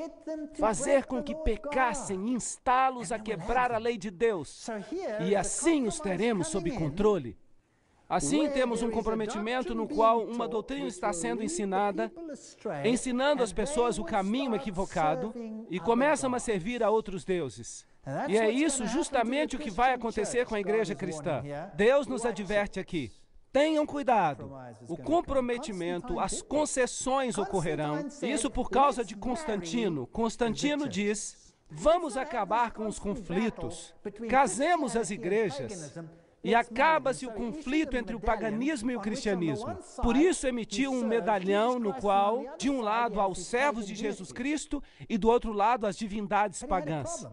fazer com que pecassem, instá-los a quebrar a lei de Deus, e assim os teremos sob controle. Assim temos um comprometimento no qual uma doutrina está sendo ensinada, ensinando as pessoas o caminho equivocado, e começam a servir a outros deuses. E é isso justamente o que vai acontecer com a igreja cristã. Deus nos adverte aqui. Tenham cuidado, o comprometimento, as concessões ocorrerão, isso por causa de Constantino. Constantino diz, vamos acabar com os conflitos, casemos as igrejas, e acaba-se o conflito entre o paganismo e o cristianismo. Por isso emitiu um medalhão no qual, de um lado, há os servos de Jesus Cristo e do outro lado, as divindades pagãs.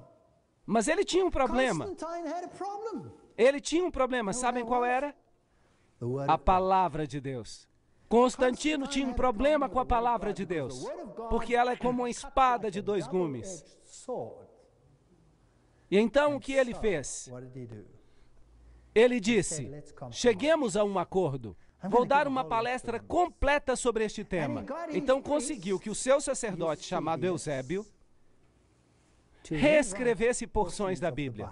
Mas ele tinha um problema. Ele tinha um problema, sabem qual era? A palavra de Deus. Constantino tinha um problema com a palavra de Deus, porque ela é como uma espada de 2 gumes. E então o que ele fez? Ele disse, cheguemos a um acordo. Vou dar uma palestra completa sobre este tema. Então conseguiu que o seu sacerdote, chamado Eusébio, reescrevesse porções da Bíblia.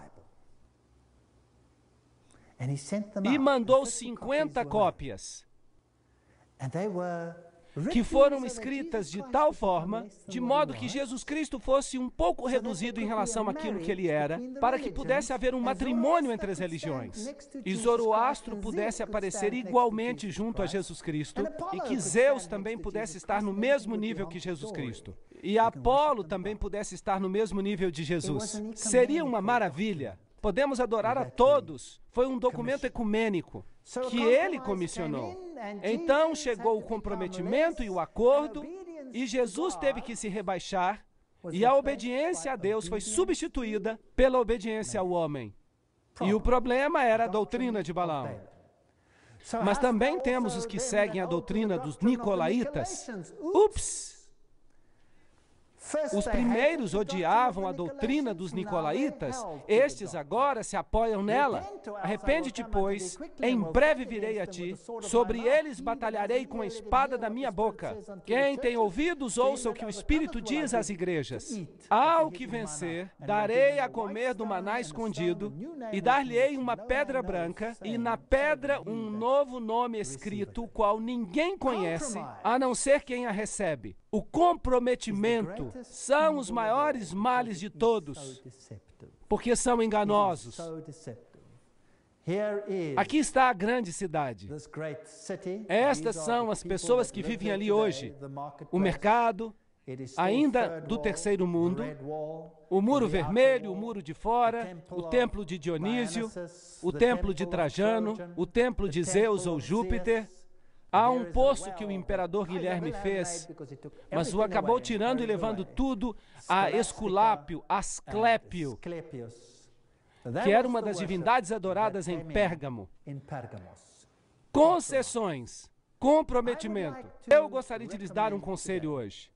E mandou 50 cópias, que foram escritas de tal forma, de modo que Jesus Cristo fosse um pouco reduzido em relação àquilo que ele era, para que pudesse haver um matrimônio entre as religiões, e Zoroastro pudesse aparecer igualmente junto a Jesus Cristo, e que Zeus também pudesse estar no mesmo nível que Jesus Cristo, e Apolo também pudesse estar no mesmo nível de Jesus. Seria uma maravilha. Podemos adorar a todos. Foi um documento ecumênico que ele comissionou. Então chegou o comprometimento e o acordo, e Jesus teve que se rebaixar, e a obediência a Deus foi substituída pela obediência ao homem. E o problema era a doutrina de Balaão. Mas também temos os que seguem a doutrina dos nicolaítas. Ups! Os primeiros odiavam a doutrina dos nicolaítas, estes agora se apoiam nela. Arrepende-te, pois, em breve virei a ti, sobre eles batalharei com a espada da minha boca. Quem tem ouvidos, ouça o que o Espírito diz às igrejas. Ao que vencer, darei a comer do maná escondido, e dar-lhe-ei uma pedra branca, e na pedra um novo nome escrito, o qual ninguém conhece, a não ser quem a recebe. O comprometimento são os maiores males de todos, porque são enganosos. Aqui está a grande cidade. Estas são as pessoas que vivem ali hoje. O mercado, ainda do terceiro mundo, o muro vermelho, o muro de fora, o templo de Dionísio, o templo de Trajano, o templo de Zeus ou Júpiter. Há um poço que o imperador Guilherme fez, mas o acabou tirando e levando tudo a Esculápio, Asclépio, que era uma das divindades adoradas em Pérgamo. Concessões, comprometimento. Eu gostaria de lhes dar um conselho hoje.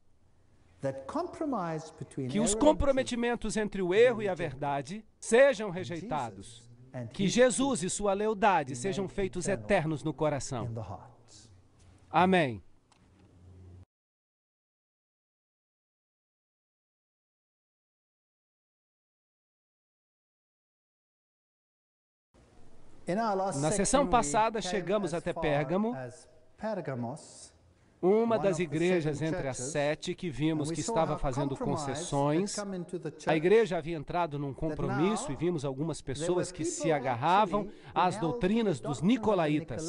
Que os comprometimentos entre o erro e a verdade sejam rejeitados. Que Jesus e sua lealdade sejam feitos eternos no coração. Amém. Na sessão passada, chegamos até Pérgamo, uma das igrejas entre as 7 que vimos que estava fazendo concessões. A igreja havia entrado num compromisso e vimos algumas pessoas que se agarravam às doutrinas dos nicolaítas,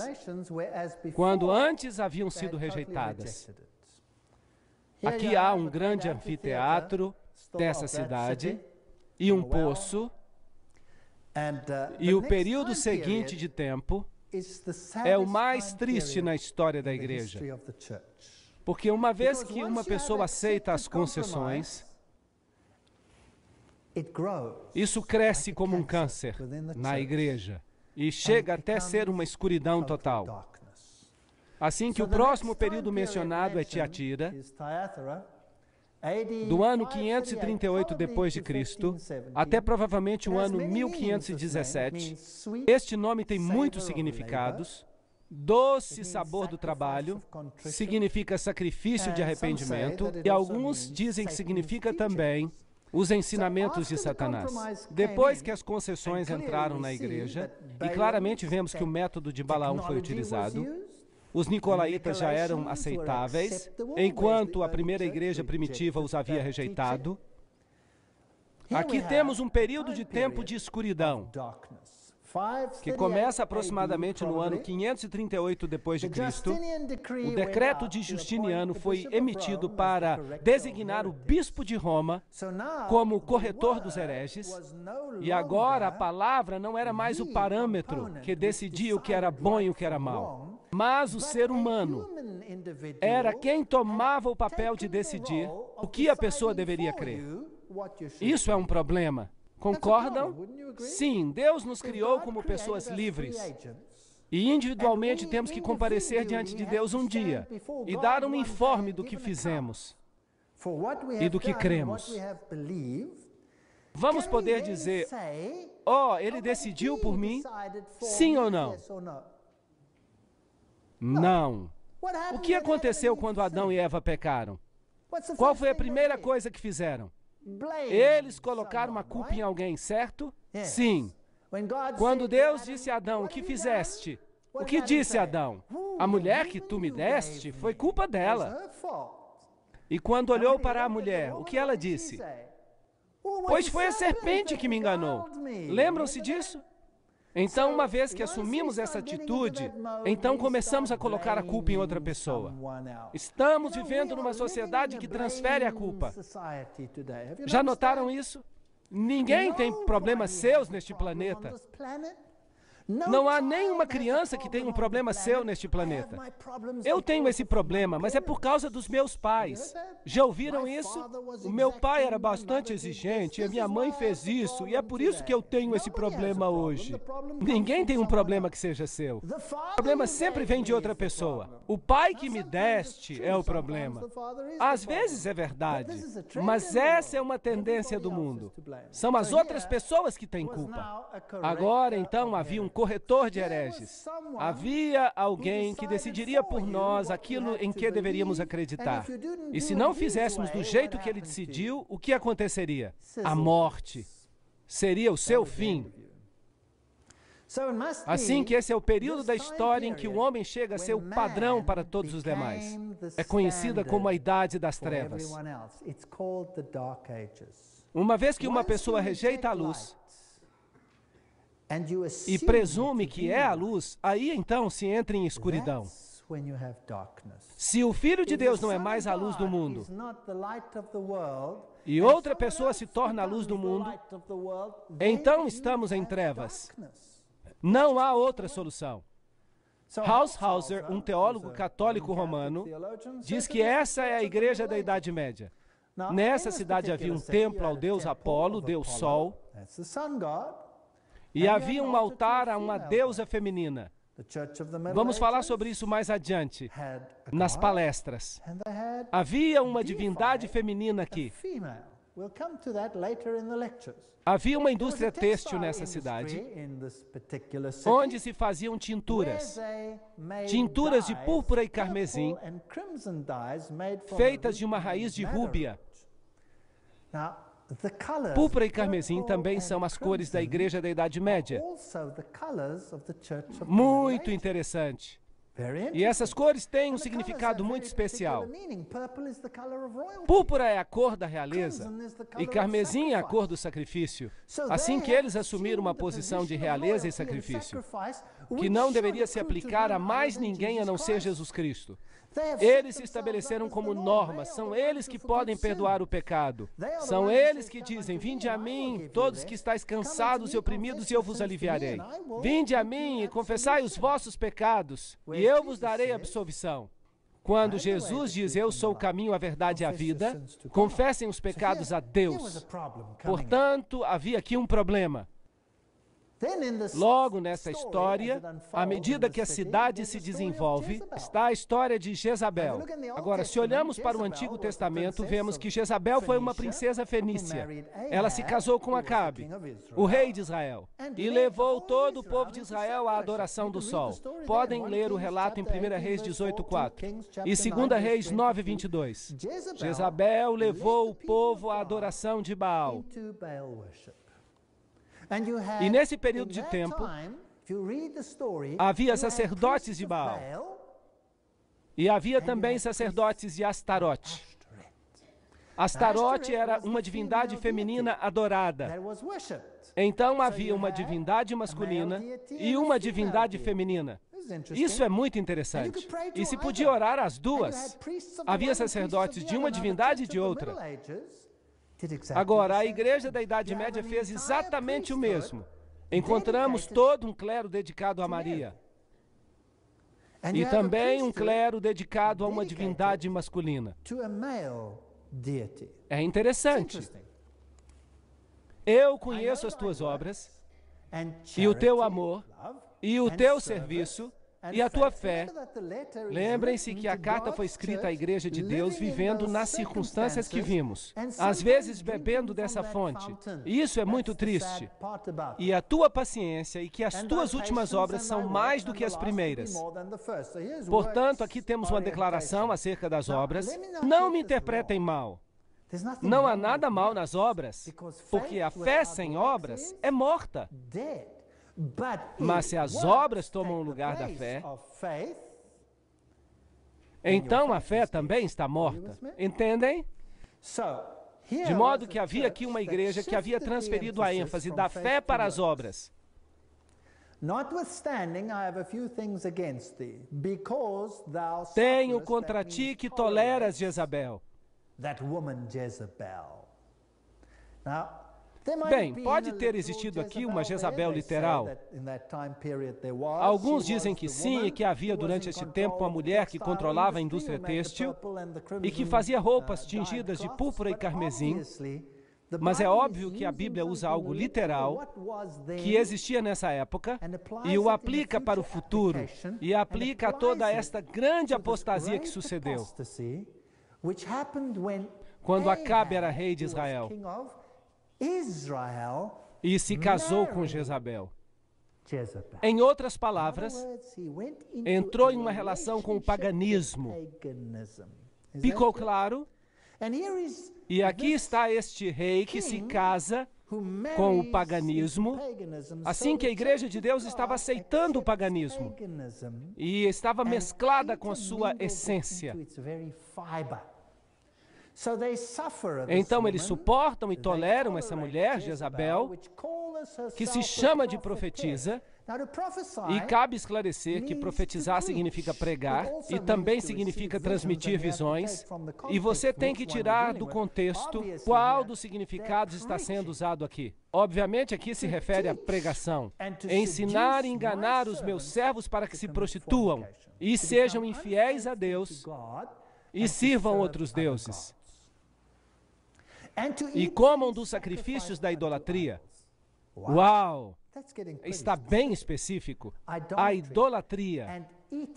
quando antes haviam sido rejeitadas. Aqui há um grande anfiteatro dessa cidade e um poço, e o período seguinte de tempo é o mais triste na história da igreja. Porque uma vez que uma pessoa aceita as concessões, isso cresce como um câncer na igreja e chega até ser uma escuridão total. Assim que o próximo período mencionado é Tiatira, do ano 538 depois de Cristo até provavelmente o ano 1517. Este nome tem muitos significados. Doce sabor do trabalho significa sacrifício de arrependimento, e alguns dizem que significa também os ensinamentos de Satanás. Depois que as concessões entraram na igreja, e claramente vemos que o método de Balaão foi utilizado, os nicolaítas já eram aceitáveis, enquanto a primeira igreja primitiva os havia rejeitado. Aqui temos um período de tempo de escuridão, que começa aproximadamente no ano 538 depois de Cristo. O decreto de Justiniano foi emitido para designar o bispo de Roma como corretor dos hereges, e agora a palavra não era mais o parâmetro que decidia o que era bom e o que era mal, mas o ser humano era quem tomava o papel de decidir o que a pessoa deveria crer. Isso é um problema. Concordam? Sim, Deus nos criou como pessoas livres. E individualmente temos que comparecer diante de Deus um dia e dar um informe do que fizemos e do que cremos. Vamos poder dizer, ele decidiu por mim, sim ou não? Não. O que aconteceu quando Adão e Eva pecaram? Qual foi a primeira coisa que fizeram? Eles colocaram a culpa em alguém, certo? Sim. Quando Deus disse a Adão, o que fizeste? O que disse Adão? A mulher que tu me deste foi culpa dela. E quando olhou para a mulher, o que ela disse? Pois foi a serpente que me enganou. Lembram-se disso? Então, uma vez que assumimos essa atitude, então começamos a colocar a culpa em outra pessoa. Estamos vivendo numa sociedade que transfere a culpa. Já notaram isso? Ninguém tem problemas seus neste planeta. Não há nenhuma criança que tenha um problema seu neste planeta. Eu tenho esse problema, mas é por causa dos meus pais. Já ouviram isso? O meu pai era bastante exigente e a minha mãe fez isso, e é por isso que eu tenho esse problema hoje. Ninguém tem um problema que seja seu. O problema sempre vem de outra pessoa. O pai que me deste é o problema. Às vezes é verdade, mas essa é uma tendência do mundo. São as outras pessoas que têm culpa. Agora, então, havia um corretor de hereges. Havia alguém que decidiria por nós aquilo em que deveríamos acreditar. E se não fizéssemos do jeito que ele decidiu, o que aconteceria? A morte. Seria o seu fim. Assim que esse é o período da história em que o homem chega a ser o padrão para todos os demais. É conhecida como a Idade das Trevas. Uma vez que uma pessoa rejeita a luz e presume que é a luz, aí então se entra em escuridão. Se o Filho de Deus não é mais a luz do mundo, e outra pessoa se torna a luz do mundo, então estamos em trevas. Não há outra solução. Hauser, um teólogo católico romano, diz que essa é a igreja da Idade Média. Nessa cidade havia um templo ao deus Apolo, deus Sol, e havia um altar a uma deusa feminina. Vamos falar sobre isso mais adiante, nas palestras. Havia uma divindade feminina aqui. Havia uma indústria têxtil nessa cidade, onde se faziam tinturas. Tinturas de púrpura e carmesim, feitas de uma raiz de rúbia. Púrpura e carmesim também são as cores da Igreja da Idade Média. Muito interessante. E essas cores têm um significado muito especial. Púrpura é a cor da realeza e carmesim é a cor do sacrifício. Assim que eles assumiram uma posição de realeza e sacrifício, que não deveria se aplicar a mais ninguém a não ser Jesus Cristo. Eles se estabeleceram como normas, são eles que podem perdoar o pecado. São eles que dizem, vinde a mim, todos que estáis cansados e oprimidos, e eu vos aliviarei. Vinde a mim e confessai os vossos pecados, e eu vos darei absolvição. Quando Jesus diz, eu sou o caminho, a verdade e a vida, confessem os pecados a Deus. Portanto, havia aqui um problema. Logo nesta história, à medida que a cidade se desenvolve, está a história de Jezabel. Agora, se olhamos para o Antigo Testamento, vemos que Jezabel foi uma princesa fenícia. Ela se casou com Acabe, o rei de Israel, e levou todo o povo de Israel à adoração do sol. Podem ler o relato em 1 Reis 18:4 e 2 Reis 9:22. Jezabel levou o povo à adoração de Baal. E nesse período de tempo, havia sacerdotes de Baal. E havia também sacerdotes de Astarote. Astarote era uma divindade feminina adorada. Então havia uma divindade masculina e uma divindade feminina. Isso é muito interessante. E se podia orar às duas. Havia sacerdotes de uma divindade e de outra. Agora, a Igreja da Idade Média fez exatamente o mesmo. Encontramos todo um clero dedicado a Maria. E também um clero dedicado a uma divindade masculina. É interessante. Eu conheço as tuas obras, e o teu amor, e o teu serviço, e a tua fé. Lembrem-se que a carta foi escrita à Igreja de Deus vivendo nas circunstâncias que vimos, às vezes bebendo dessa fonte. Isso é muito triste. E a tua paciência e que as tuas últimas obras são mais do que as primeiras. Portanto, aqui temos uma declaração acerca das obras. Não me interpretem mal. Não há nada mal nas obras, porque a fé sem obras é morta. Mas se as obras tomam o lugar da fé, então a fé também está morta. Entendem? De modo que havia aqui uma igreja que havia transferido a ênfase da fé para as obras. Tenho contra ti que toleras Jezabel. Bem, pode ter existido aqui uma Jezabel literal. Alguns dizem que sim, e que havia durante este tempo uma mulher que controlava a indústria têxtil e que fazia roupas tingidas de púrpura e carmesim. Mas é óbvio que a Bíblia usa algo literal que existia nessa época e o aplica para o futuro e aplica a toda esta grande apostasia que sucedeu quando Acabe era rei de Israel e se casou com Jezabel. Em outras palavras, entrou em uma relação com o paganismo. Ficou claro? E aqui está este rei que se casa com o paganismo, assim que a Igreja de Deus estava aceitando o paganismo e estava mesclada com a sua essência. Então eles suportam e toleram essa mulher, Jezabel, que se chama de profetisa, e cabe esclarecer que profetizar significa pregar e também significa transmitir visões, e você tem que tirar do contexto qual dos significados está sendo usado aqui. Obviamente aqui se refere à pregação, ensinar e enganar os meus servos para que se prostituam e sejam infiéis a Deus e sirvam outros deuses. E comam dos sacrifícios da idolatria. Uau! Está bem específico. A idolatria.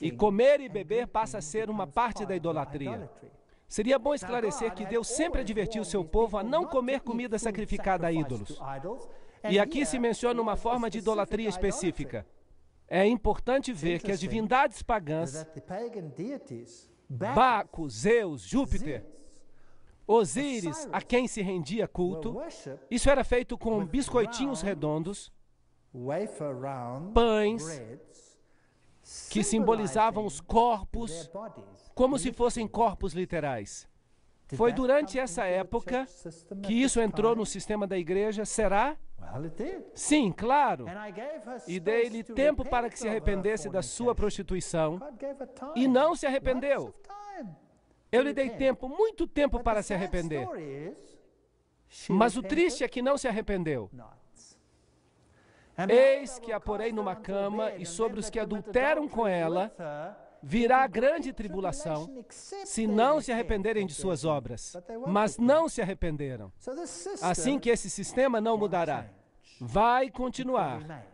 E comer e beber passa a ser uma parte da idolatria. Seria bom esclarecer que Deus sempre advertiu o seu povo a não comer comida sacrificada a ídolos. E aqui se menciona uma forma de idolatria específica. É importante ver que as divindades pagãs, Baco, Zeus, Júpiter, Osíris, a quem se rendia culto, isso era feito com biscoitinhos redondos, pães, que simbolizavam os corpos, como se fossem corpos literais. Foi durante essa época que isso entrou no sistema da igreja, será? Sim, claro. E dei-lhe tempo para que se arrependesse da sua prostituição, e não se arrependeu. Eu lhe dei tempo, muito tempo para se arrepender. Mas o triste é que não se arrependeu. Eis que a porei numa cama, e sobre os que adulteram com ela virá grande tribulação, se não se arrependerem de suas obras. Mas não se arrependeram. Assim que esse sistema não mudará. Vai continuar.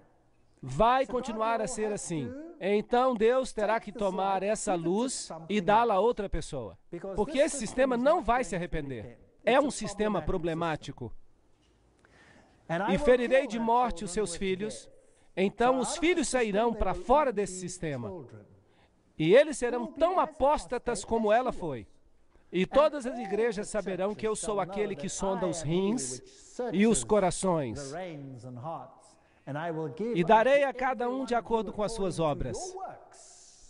Vai continuar a ser assim. Então Deus terá que tomar essa luz e dá-la a outra pessoa. Porque esse sistema não vai se arrepender. É um sistema problemático. E ferirei de morte os seus filhos. Então os filhos sairão para fora desse sistema. E eles serão tão apóstatas como ela foi. E todas as igrejas saberão que eu sou aquele que sonda os rins e os corações. E darei a cada um de acordo com as suas obras.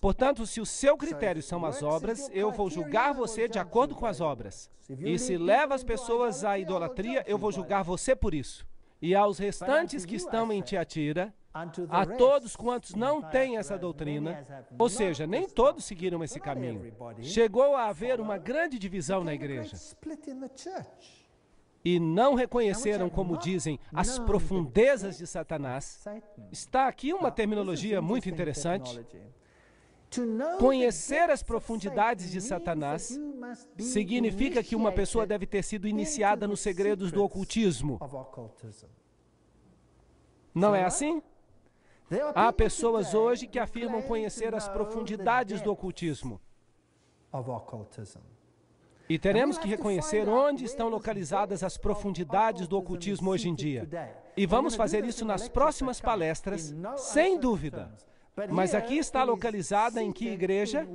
Portanto, se o seu critério são as obras, eu vou julgar você de acordo com as obras. E se leva as pessoas à idolatria, eu vou julgar você por isso. E aos restantes que estão em Tiatira, a todos quantos não têm essa doutrina, ou seja, nem todos seguiram esse caminho, chegou a haver uma grande divisão na igreja. E não reconheceram, como dizem, as profundezas de Satanás. Está aqui uma terminologia muito interessante. Conhecer as profundidades de Satanás significa que uma pessoa deve ter sido iniciada nos segredos do ocultismo. Não é assim? Há pessoas hoje que afirmam conhecer as profundidades do ocultismo. E teremos que reconhecer onde estão localizadas as profundidades do ocultismo hoje em dia. E vamos fazer isso nas próximas palestras, sem dúvida. Mas aqui está localizada em que igreja?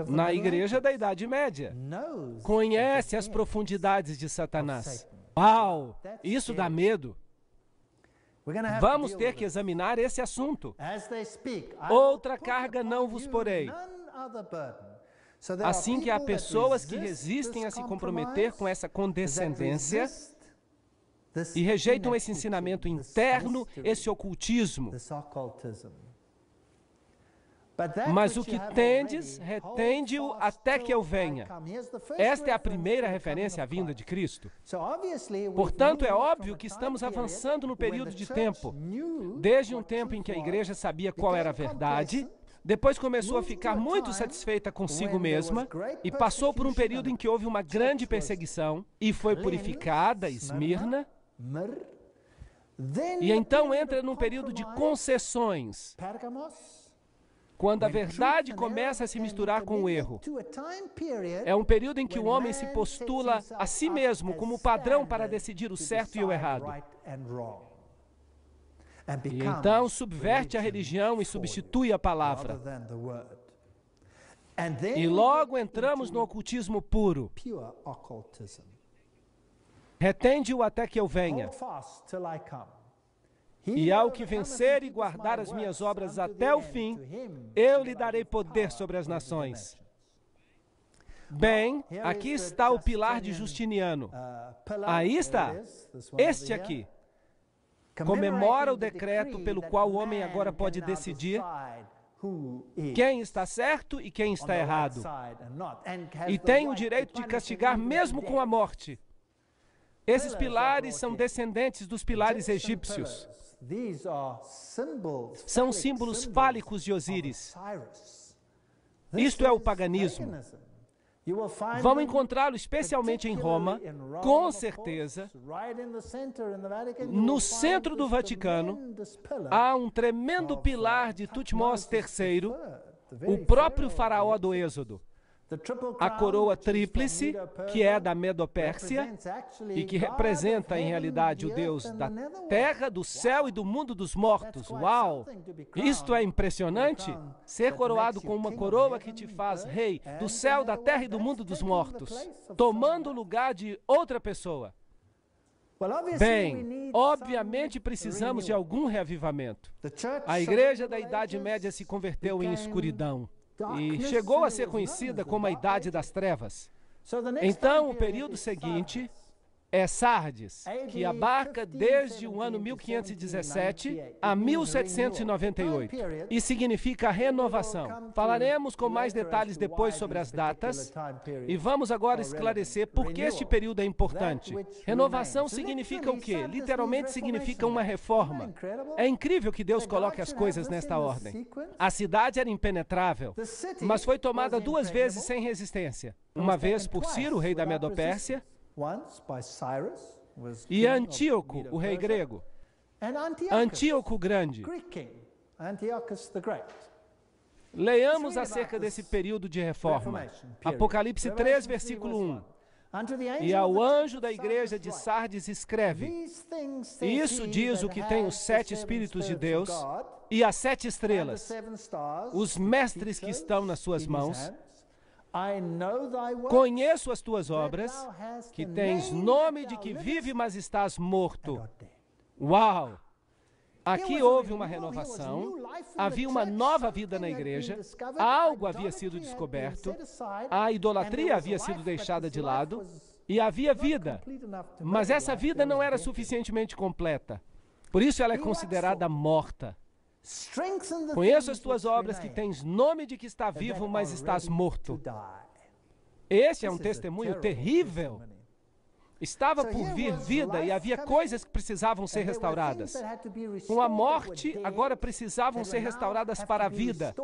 Na igreja da Idade Média. Conhece as profundidades de Satanás. Uau! Isso dá medo. Vamos ter que examinar esse assunto. Outra carga não vos porei. Assim que há pessoas que resistem a se comprometer com essa condescendência e rejeitam esse ensinamento interno, esse ocultismo. Mas o que tendes, retende-o até que eu venha. Esta é a primeira referência à vinda de Cristo. Portanto, é óbvio que estamos avançando no período de tempo. Desde um tempo em que a igreja sabia qual era a verdade, depois começou a ficar muito satisfeita consigo mesma e passou por um período em que houve uma grande perseguição e foi purificada, Esmirna, e então entra num período de concessões, quando a verdade começa a se misturar com o erro. É um período em que o homem se postula a si mesmo como padrão para decidir o certo e o errado. E então subverte a religião e substitui a palavra. E logo entramos no ocultismo puro. Retende-o até que eu venha. E ao que vencer e guardar as minhas obras até o fim, eu lhe darei poder sobre as nações. Bem, aqui está o pilar de Justiniano. Aí está, este aqui. Comemora o decreto pelo qual o homem agora pode decidir quem está certo e quem está errado. E tem o direito de castigar mesmo com a morte. Esses pilares são descendentes dos pilares egípcios. São símbolos fálicos de Osíris. Isto é o paganismo. Vão encontrá-lo especialmente em Roma, com certeza. No centro do Vaticano, há um tremendo pilar de Tutmós III, o próprio faraó do Êxodo. A coroa tríplice, que é da Medo-Pérsia, e que representa, em realidade, o Deus da terra, do céu e do mundo dos mortos. Uau! Isto é impressionante? Ser coroado com uma coroa que te faz rei do céu, da terra e do mundo dos mortos, tomando o lugar de outra pessoa. Bem, obviamente precisamos de algum reavivamento. A igreja da Idade Média se converteu em escuridão e chegou a ser conhecida como a Idade das Trevas. Então, o período seguinte é Sardes, que abarca desde o ano 1517 a 1798 e significa renovação. Falaremos com mais detalhes depois sobre as datas e vamos agora esclarecer por que este período é importante. Renovação significa o quê? Literalmente significa uma reforma. É incrível que Deus coloque as coisas nesta ordem. A cidade era impenetrável, mas foi tomada 2 vezes sem resistência. Uma vez por Ciro, rei da Medo-Pérsia, e Antíoco, o rei grego. Antíoco Grande. Leiamos acerca desse período de reforma. Apocalipse 3, versículo 1. E ao anjo da igreja de Sardes escreve: Isso diz o que tem os 7 Espíritos de Deus e as 7 estrelas, os mestres que estão nas suas mãos. Conheço as tuas obras, que tens nome de que vive, mas estás morto. Uau! Aqui houve uma renovação, havia uma nova vida na igreja, algo havia sido descoberto, a idolatria havia sido deixada de lado e havia vida, mas essa vida não era suficientemente completa. Por isso ela é considerada morta. Conheço as tuas obras, que tens nome de que está vivo, mas estás morto. Este é um testemunho terrível. Estava por vir vida e havia coisas que precisavam ser restauradas. Com a morte, agora precisavam ser restauradas para a vida.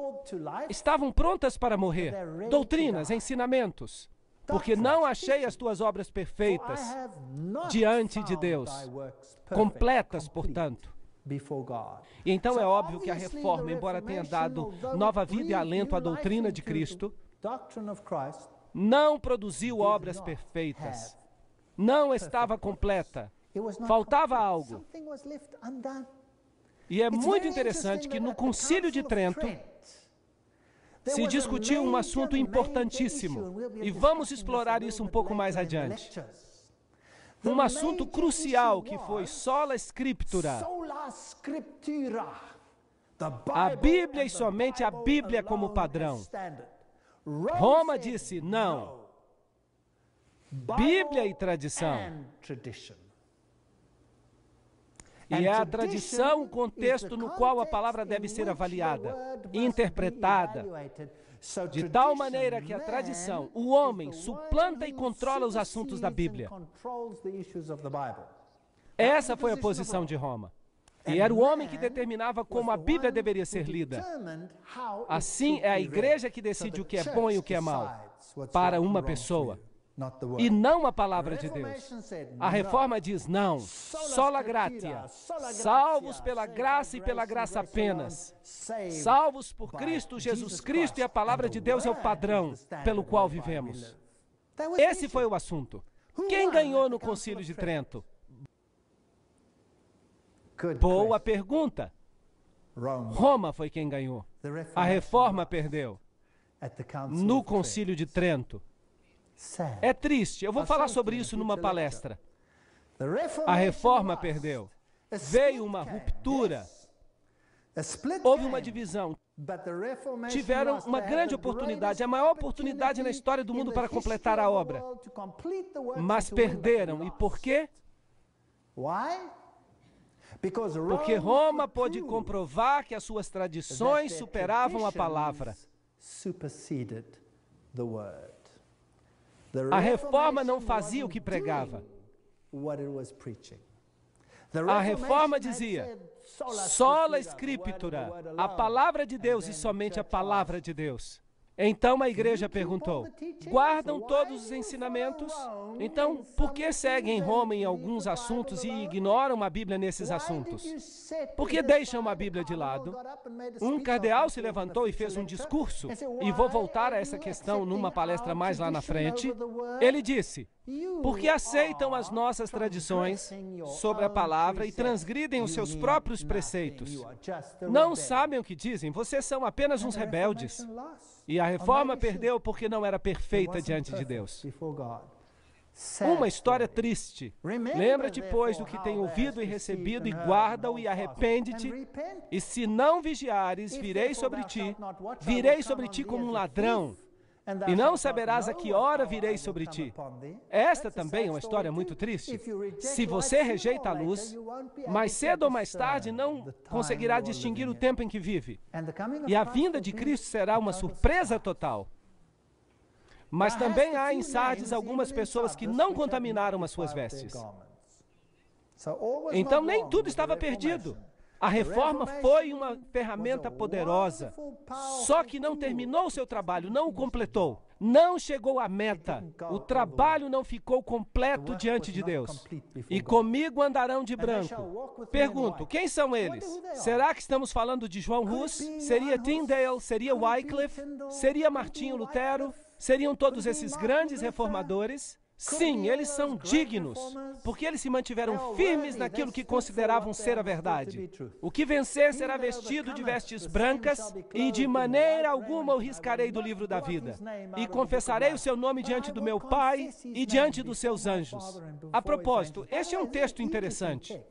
Estavam prontas para morrer. Doutrinas, ensinamentos. Porque não achei as tuas obras perfeitas diante de Deus. Completas, portanto. E então é óbvio que a reforma, embora tenha dado nova vida e alento à doutrina de Cristo, não produziu obras perfeitas. Não estava completa. Faltava algo. E é muito interessante que no Concílio de Trento se discutiu um assunto importantíssimo. E vamos explorar isso um pouco mais adiante. Um assunto crucial que foi sola scriptura. A Bíblia e somente a Bíblia como padrão. Roma disse não. Bíblia e tradição. E é a tradição o contexto no qual a palavra deve ser avaliada, interpretada, de tal maneira que a tradição, o homem, suplanta e controla os assuntos da Bíblia. Essa foi a posição de Roma. E era o homem que determinava como a Bíblia deveria ser lida. Assim, é a igreja que decide o que é bom e o que é mal para uma pessoa, e não a palavra de Deus. A Reforma diz não, sola gratia, salvos pela graça e pela graça apenas, salvos por Cristo, Jesus Cristo, e a palavra de Deus é o padrão pelo qual vivemos. Esse foi o assunto. Quem ganhou no Concílio de Trento? Boa pergunta. Roma foi quem ganhou. A Reforma perdeu no Concílio de Trento. É triste, eu vou falar sobre isso numa palestra. A Reforma perdeu. Veio uma ruptura. Houve uma divisão. Tiveram uma grande oportunidade, a maior oportunidade na história do mundo para completar a obra. Mas perderam. E por quê? Porque Roma pôde comprovar que as suas tradições superavam a palavra. A Reforma não fazia o que pregava. A Reforma dizia, sola scriptura, a palavra de Deus e somente a palavra de Deus. Então a igreja perguntou, guardam todos os ensinamentos? Então, por que seguem Roma em alguns assuntos e ignoram a Bíblia nesses assuntos? Por que deixam a Bíblia de lado? Um cardeal se levantou e fez um discurso, e vou voltar a essa questão numa palestra mais lá na frente. Ele disse, porque aceitam as nossas tradições sobre a palavra e transgridem os seus próprios preceitos. Não sabem o que dizem, vocês são apenas uns rebeldes. E a Reforma perdeu porque não era perfeita diante de Deus. Uma história triste. Lembra-te, pois, do que tem ouvido e recebido, e guarda-o e arrepende-te. E se não vigiares, virei sobre ti como um ladrão. E não saberás a que hora virei sobre ti. Esta também é uma história muito triste. Se você rejeita a luz, mais cedo ou mais tarde não conseguirá distinguir o tempo em que vive. E a vinda de Cristo será uma surpresa total. Mas também há em Sardes algumas pessoas que não contaminaram as suas vestes. Então nem tudo estava perdido. A Reforma foi uma ferramenta poderosa, só que não terminou o seu trabalho, não o completou, não chegou à meta. O trabalho não ficou completo diante de Deus. E comigo andarão de branco. Pergunto, quem são eles? Será que estamos falando de João Hus? Seria Tyndale? Seria Wycliffe? Seria Martinho Lutero? Seriam todos esses grandes reformadores? Sim, eles são dignos, porque eles se mantiveram firmes naquilo que consideravam ser a verdade. O que vencer será vestido de vestes brancas, e de maneira alguma eu riscarei do livro da vida. E confessarei o seu nome diante do meu Pai e diante dos seus anjos. A propósito, este é um texto interessante.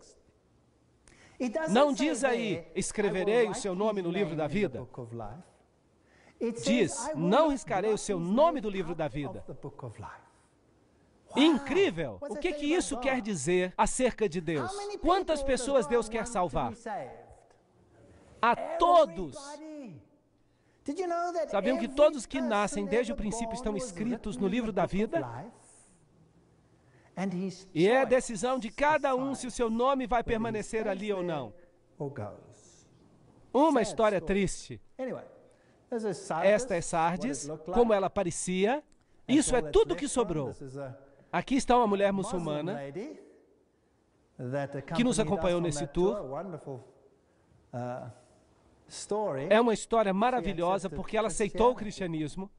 Não diz aí, escreverei o seu nome no livro da vida. Diz, não riscarei o seu nome do livro da vida. Incrível! O que isso quer dizer acerca de Deus? Quantas pessoas Deus quer salvar? A todos! Sabiam que todos que nascem desde o princípio estão escritos no livro da vida? E é a decisão de cada um se o seu nome vai permanecer ali ou não. Uma história triste. Esta é Sardes, como ela parecia. Isso é tudo que sobrou. Aqui está uma mulher muçulmana que nos acompanhou nesse tour. É uma história maravilhosa porque ela aceitou o cristianismo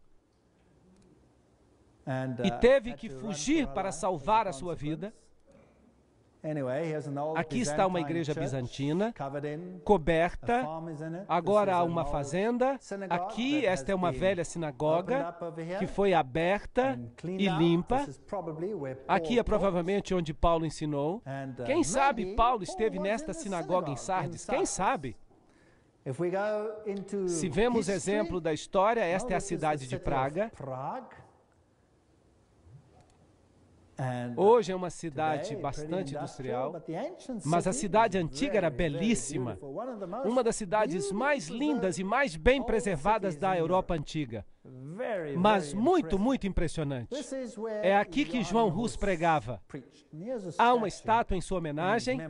e teve que fugir para salvar a sua vida. Aqui está uma igreja bizantina, coberta, agora há uma fazenda. Aqui, esta é uma velha sinagoga que foi aberta e limpa. Aqui é provavelmente onde Paulo ensinou. Quem sabe Paulo esteve nesta sinagoga em Sardes? Quem sabe? Se vemos exemplo da história, esta é a cidade de Praga. Hoje é uma cidade bastante industrial, mas a cidade antiga era belíssima. Uma das cidades mais lindas e mais bem preservadas da Europa antiga. Mas muito, muito impressionante. É aqui que João Hus pregava. Há uma estátua em sua homenagem,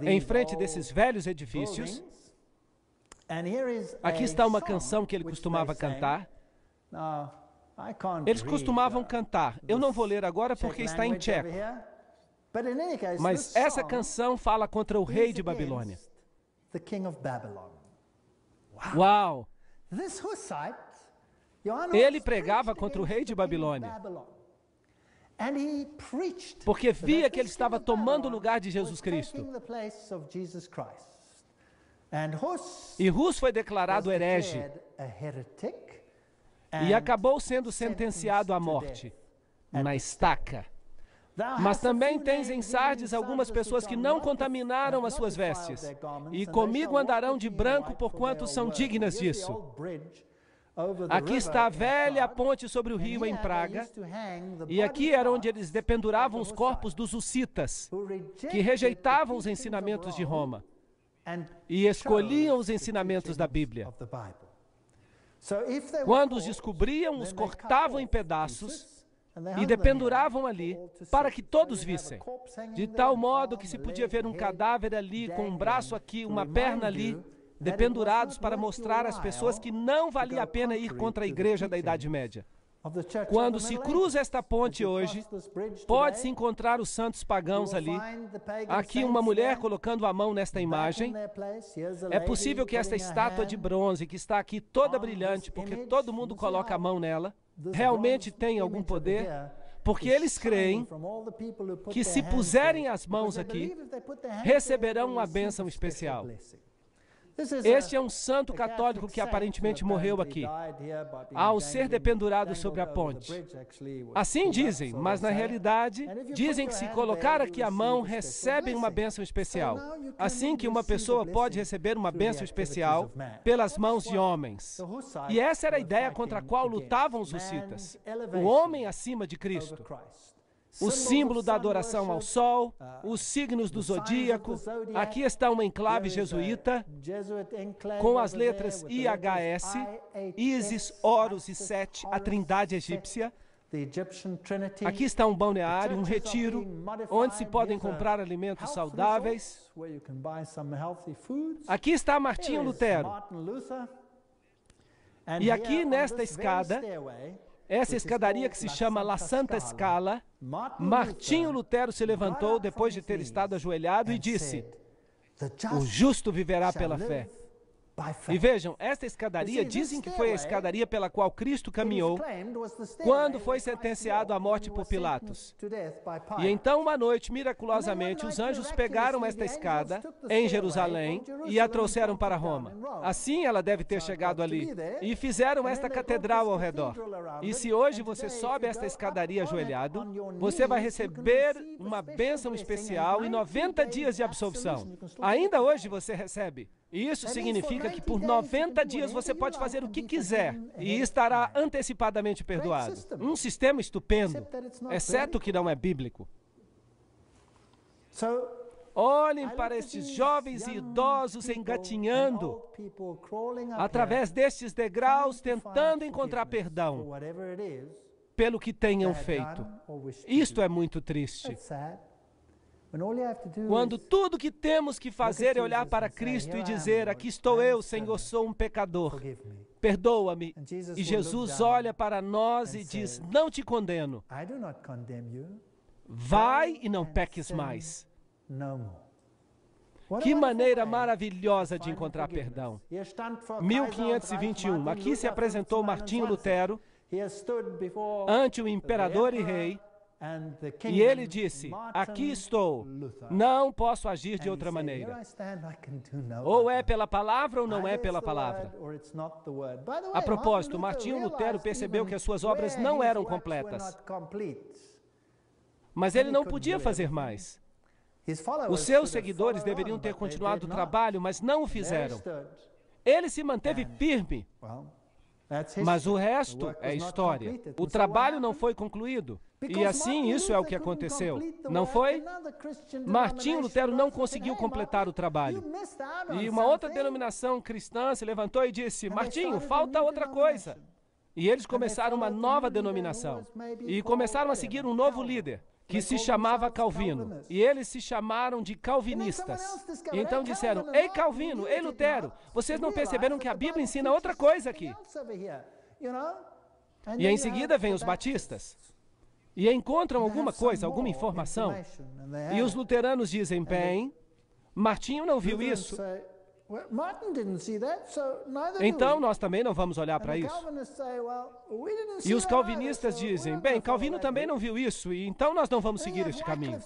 em frente desses velhos edifícios. Aqui está uma canção que ele costumava cantar. Eles costumavam cantar. Eu não vou ler agora porque está em tcheco. Mas essa canção fala contra o rei de Babilônia. Uau! Ele pregava contra o rei de Babilônia. Porque via que ele estava tomando o lugar de Jesus Cristo. E Hus foi declarado herege. E acabou sendo sentenciado à morte, na estaca. Mas também tens em Sardes algumas pessoas que não contaminaram as suas vestes, e comigo andarão de branco porquanto são dignas disso. Aqui está a velha ponte sobre o rio em Praga, e aqui era onde eles dependuravam os corpos dos hussitas, que rejeitavam os ensinamentos de Roma, e escolhiam os ensinamentos da Bíblia. Quando os descobriam, os cortavam em pedaços e dependuravam ali para que todos vissem. De tal modo que se podia ver um cadáver ali, com um braço aqui, uma perna ali, dependurados para mostrar às pessoas que não valia a pena ir contra a igreja da Idade Média. Quando se cruza esta ponte hoje, pode-se encontrar os santos pagãos ali. Aqui uma mulher colocando a mão nesta imagem. É possível que esta estátua de bronze, que está aqui toda brilhante, porque todo mundo coloca a mão nela, realmente tem algum poder, porque eles creem que se puserem as mãos aqui, receberão uma bênção especial. Este é um santo católico que aparentemente morreu aqui, ao ser dependurado sobre a ponte. Assim dizem, mas na realidade, dizem que se colocar aqui a mão, recebem uma bênção especial. Assim que uma pessoa pode receber uma bênção especial pelas mãos de homens. E essa era a ideia contra a qual lutavam os hussitas. O homem acima de Cristo. O símbolo da adoração ao sol, os signos do zodíaco. Aqui está uma enclave jesuíta, com as letras IHS, Isis, Horus e Set, a trindade egípcia. Aqui está um balneário, um retiro, onde se podem comprar alimentos saudáveis. Aqui está Martinho Lutero. E aqui nesta escada, essa escadaria que se chama La Santa Scala, Martinho Lutero se levantou depois de ter estado ajoelhado e disse: o justo viverá pela fé. E vejam, esta escadaria, dizem que foi a escadaria pela qual Cristo caminhou quando foi sentenciado à morte por Pilatos. E então, uma noite, miraculosamente, os anjos pegaram esta escada em Jerusalém e a trouxeram para Roma. Assim ela deve ter chegado ali. E fizeram esta catedral ao redor. E se hoje você sobe esta escadaria ajoelhado, você vai receber uma bênção especial e 90 dias de absolvição. Ainda hoje você recebe. E isso significa que por 90 dias você pode fazer o que quiser e estará antecipadamente perdoado. Um sistema estupendo, exceto que não é bíblico. Olhem para estes jovens e idosos engatinhando através destes degraus, tentando encontrar perdão pelo que tenham feito. Isto é muito triste. Quando tudo que temos que fazer é olhar para Cristo e dizer: aqui estou eu, Senhor, sou um pecador, perdoa-me. E Jesus olha para nós e diz: não te condeno. Vai e não peques mais. Que maneira maravilhosa de encontrar perdão. 1521, aqui se apresentou Martinho Lutero ante o imperador e rei. E ele disse: aqui estou, não posso agir de outra maneira. Ou é pela palavra ou não é pela palavra. A propósito, Martinho Lutero percebeu que as suas obras não eram completas. Mas ele não podia fazer mais. Os seus seguidores deveriam ter continuado o trabalho, mas não o fizeram. Ele se manteve firme. Mas o resto é história. O trabalho não foi concluído. E assim isso é o que aconteceu. Não foi? Martinho Lutero não conseguiu completar o trabalho. E uma outra denominação cristã se levantou e disse: Martinho, falta outra coisa. E eles começaram uma nova denominação. E começaram a seguir um novo líder, que se chamava Calvino. E eles se chamaram de calvinistas. E então disseram: Ei Calvino, ei Lutero, vocês não perceberam que a Bíblia ensina outra coisa aqui? E em seguida vêm os batistas. E encontram alguma coisa, alguma informação. E os luteranos dizem: bem, Martinho não viu isso. Então nós também não vamos olhar para isso. E os calvinistas dizem: bem, Calvino também não viu isso, e então nós não vamos seguir este caminho.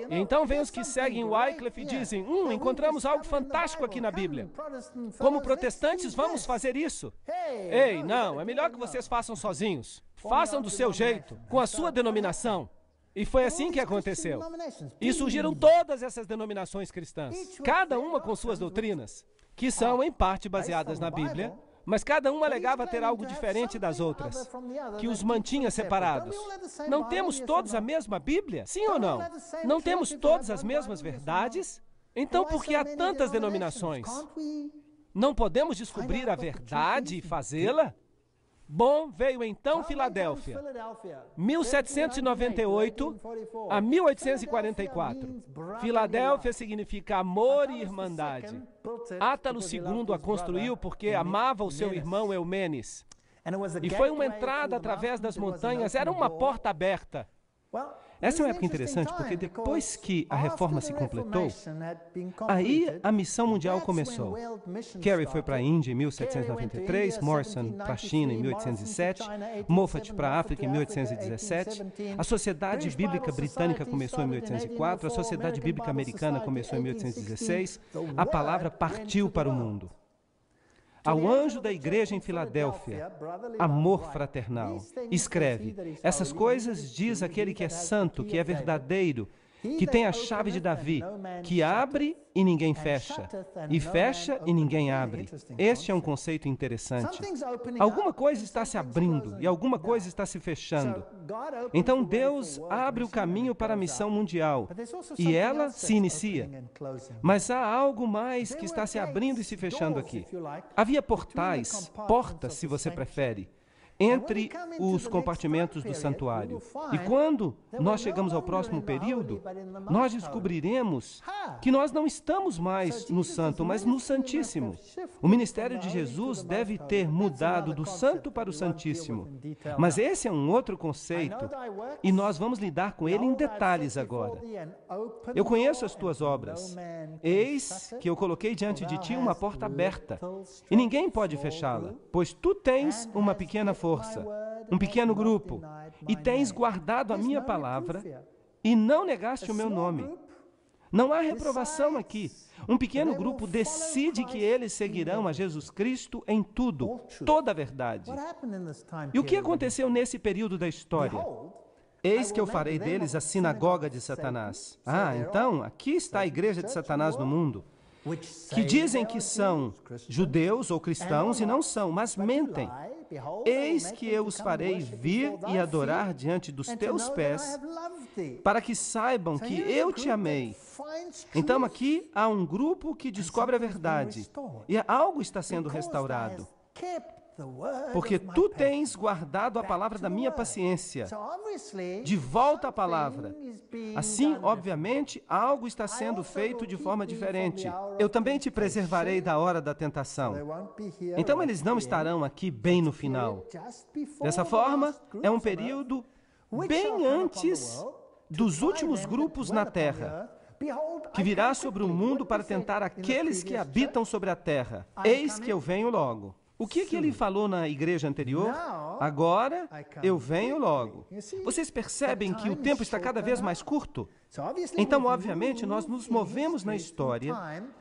E então vem os que seguem Wycliffe e dizem: encontramos algo fantástico aqui na Bíblia. Como protestantes vamos fazer isso? Ei, não, é melhor que vocês façam sozinhos. Façam do seu jeito, com a sua denominação. E foi assim que aconteceu. E surgiram todas essas denominações cristãs, cada uma com suas doutrinas, que são em parte baseadas na Bíblia, mas cada uma alegava ter algo diferente das outras, que os mantinha separados. Não temos todos a mesma Bíblia? Sim ou não? Não temos todas as mesmas verdades? Então por que há tantas denominações? Não podemos descobrir a verdade e fazê-la? Bom, veio então Filadélfia, 1798 a 1844. Filadélfia significa amor e irmandade. Átalo II a construiu porque amava o seu irmão Eumenes. E foi uma entrada através das montanhas, era uma porta aberta. Essa é uma época interessante porque depois que a reforma se completou, aí a missão mundial começou. Carey foi para a Índia em 1793, Morrison para a China em 1807, Moffat para a África em 1817, a Sociedade Bíblica Britânica começou em 1804, a Sociedade Bíblica Americana começou em 1816, a palavra partiu para o mundo. Ao anjo da igreja em Filadélfia, amor fraternal, escreve: essas coisas diz aquele que é santo, que é verdadeiro, que tem a chave de Davi, que abre e ninguém fecha, e fecha e ninguém abre. Este é um conceito interessante. Alguma coisa está se abrindo e alguma coisa está se fechando. Então Deus abre o caminho para a missão mundial e ela se inicia. Mas há algo mais que está se abrindo e se fechando aqui. Havia portais, portas, se você prefere, entre os compartimentos do santuário. E quando nós chegamos ao próximo período, nós descobriremos que nós não estamos mais no santo, mas no santíssimo. O ministério de Jesus deve ter mudado do santo para o santíssimo. Mas esse é um outro conceito e nós vamos lidar com ele em detalhes agora. Eu conheço as tuas obras. Eis que eu coloquei diante de ti uma porta aberta e ninguém pode fechá-la, pois tu tens uma pequena força, um pequeno grupo, e tens guardado a minha palavra e não negaste o meu nome. Não há reprovação aqui. Um pequeno grupo decide que eles seguirão a Jesus Cristo em tudo, toda a verdade. E o que aconteceu nesse período da história? Eis que eu farei deles a sinagoga de Satanás. Então, aqui está a igreja de Satanás no mundo, que dizem que são judeus ou cristãos e não são, mas mentem. Eis que eu os farei vir e adorar diante dos teus pés, para que saibam que eu te amei. Então aqui há um grupo que descobre a verdade, e algo está sendo restaurado. Porque tu tens guardado a palavra da minha paciência. De volta à palavra. Assim, obviamente, algo está sendo feito de forma diferente. Eu também te preservarei da hora da tentação. Então eles não estarão aqui bem no final. Dessa forma, é um período bem antes dos últimos grupos na terra, que virá sobre o mundo para tentar aqueles que habitam sobre a terra. Eis que eu venho logo. O que ele falou na igreja anterior? Agora eu venho logo. Vocês percebem que o tempo está cada vez mais curto? Então, obviamente, nós nos movemos na história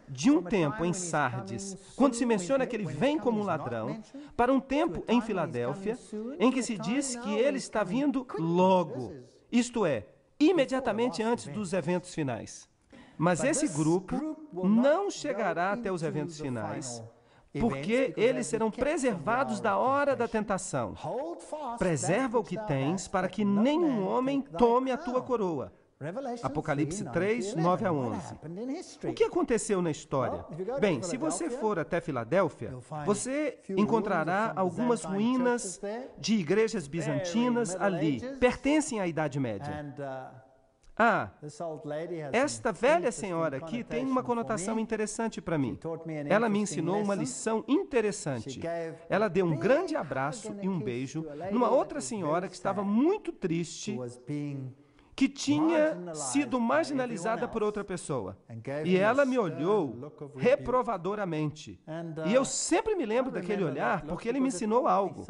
de um tempo em Sardes, quando se menciona que ele vem como um ladrão, para um tempo em Filadélfia, em que se diz que ele está vindo logo, isto é, imediatamente antes dos eventos finais. Mas esse grupo não chegará até os eventos finais, porque eles serão preservados da hora da tentação. Preserva o que tens, para que nenhum homem tome a tua coroa. Apocalipse 3, 9 a 11. O que aconteceu na história? Bem, se você for até Filadélfia, você encontrará algumas ruínas de igrejas bizantinas ali. Pertencem à Idade Média. Esta velha senhora aqui tem uma conotação interessante para mim. Ela me ensinou uma lição interessante. Ela deu um grande abraço e um beijo numa outra senhora que estava muito triste, que tinha sido marginalizada por outra pessoa. E ela me olhou reprovadoramente. E eu sempre me lembro daquele olhar porque ele me ensinou algo.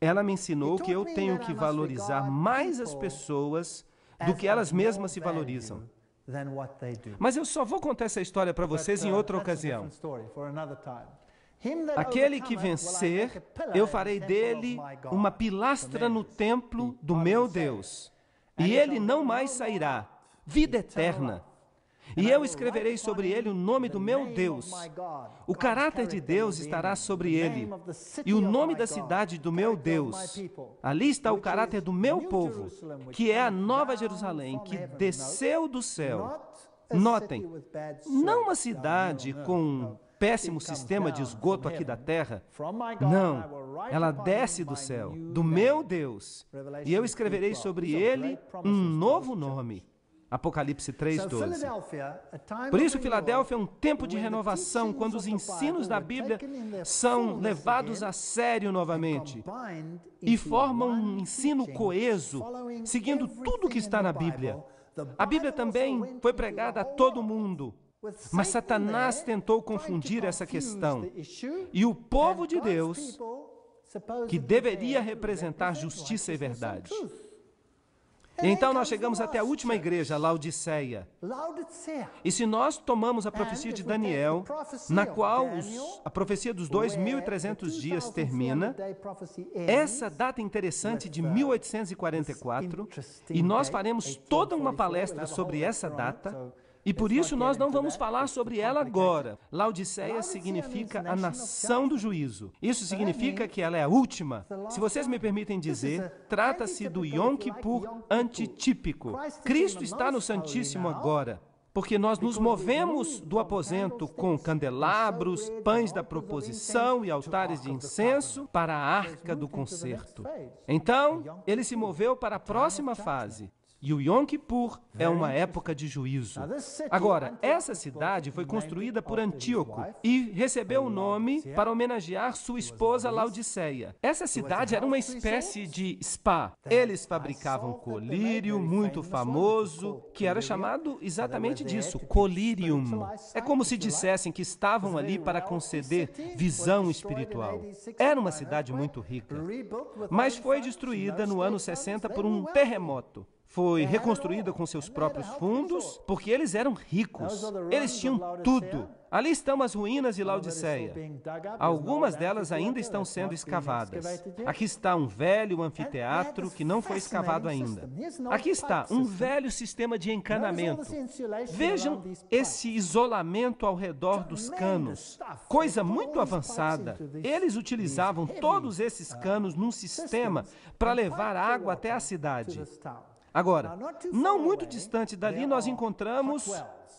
Ela me ensinou que eu tenho que valorizar mais as pessoas do que elas mesmas se valorizam. Mas eu só vou contar essa história para vocês em outra ocasião. Aquele que vencer, eu farei dele uma pilastra no templo do meu Deus. E ele não mais sairá. Vida eterna. E eu escreverei sobre ele o nome do meu Deus. O caráter de Deus estará sobre ele. E o nome da cidade do meu Deus. Ali está o caráter do meu povo, que é a Nova Jerusalém, que desceu do céu. Notem, não uma cidade com um péssimo sistema de esgoto aqui da terra. Não, ela desce do céu, do meu Deus. E eu escreverei sobre ele um novo nome. Apocalipse 3:12. Por isso, Filadélfia é um tempo de renovação, quando os ensinos da Bíblia são levados a sério novamente e formam um ensino coeso, seguindo tudo que está na Bíblia. A Bíblia também foi pregada a todo mundo, mas Satanás tentou confundir essa questão. E o povo de Deus, que deveria representar justiça e verdade. Então nós chegamos até a última igreja, Laodiceia. E se nós tomamos a profecia de Daniel, na qual a profecia dos 2.300 dias termina, essa data interessante de 1844, e nós faremos toda uma palestra sobre essa data, e por isso nós não vamos falar sobre ela agora. Laodiceia significa a nação do juízo. Isso significa que ela é a última. Se vocês me permitem dizer, trata-se do Yom Kippur antitípico. Cristo está no Santíssimo agora, porque nós nos movemos do aposento com candelabros, pães da proposição e altares de incenso para a arca do concerto. Então, ele se moveu para a próxima fase. E o Yom Kippur é uma época de juízo. Agora, essa cidade foi construída por Antíoco e recebeu o nome para homenagear sua esposa Laodiceia. Essa cidade era uma espécie de spa. Eles fabricavam colírio muito famoso, que era chamado exatamente disso, colírium. É como se dissessem que estavam ali para conceder visão espiritual. Era uma cidade muito rica, mas foi destruída no ano 60 por um terremoto. Foi reconstruída com seus próprios fundos, porque eles eram ricos. Eles tinham tudo. Ali estão as ruínas de Laodiceia. Algumas delas ainda estão sendo escavadas. Aqui está um velho anfiteatro que não foi escavado ainda. Aqui está um velho sistema de encanamento. Vejam esse isolamento ao redor dos canos. Coisa muito avançada. Eles utilizavam todos esses canos num sistema para levar água até a cidade. Agora, não muito distante dali, nós encontramos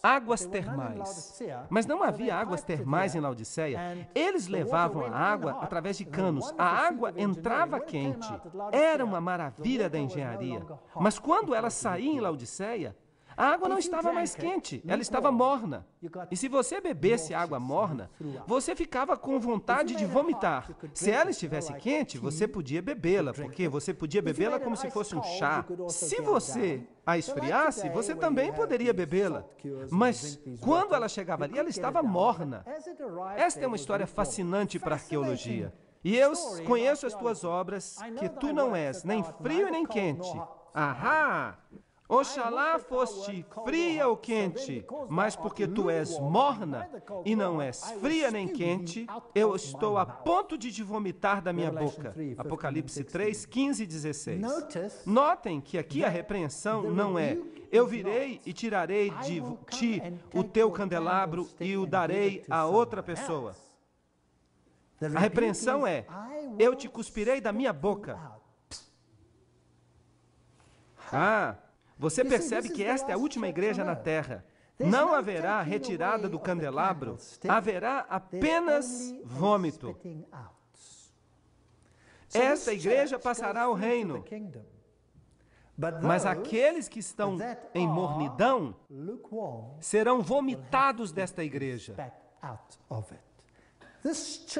águas termais. Mas não havia águas termais em Laodiceia. Eles levavam a água através de canos. A água entrava quente. Era uma maravilha da engenharia. Mas quando ela saía em Laodiceia, a água não estava mais quente, ela estava morna. E se você bebesse água morna, você ficava com vontade de vomitar. Se ela estivesse quente, você podia bebê-la, porque você podia bebê-la como se fosse um chá. Se você a esfriasse, você também poderia bebê-la. Mas quando ela chegava ali, ela estava morna. Esta é uma história fascinante para a arqueologia. E eu conheço as tuas obras, que tu não és nem frio e nem quente. Ahá! Oxalá foste fria ou quente, mas porque tu és morna e não és fria nem quente, eu estou a ponto de te vomitar da minha boca. Apocalipse 3, 15 e 16. Notem que aqui a repreensão não é: eu virei e tirarei de ti o teu candelabro e o darei a outra pessoa. A repreensão é: eu te cuspirei da minha boca. Você percebe que esta é a última igreja na terra. Não haverá retirada do candelabro, haverá apenas vômito. Esta igreja passará ao reino. Mas aqueles que estão em mornidão serão vomitados desta igreja.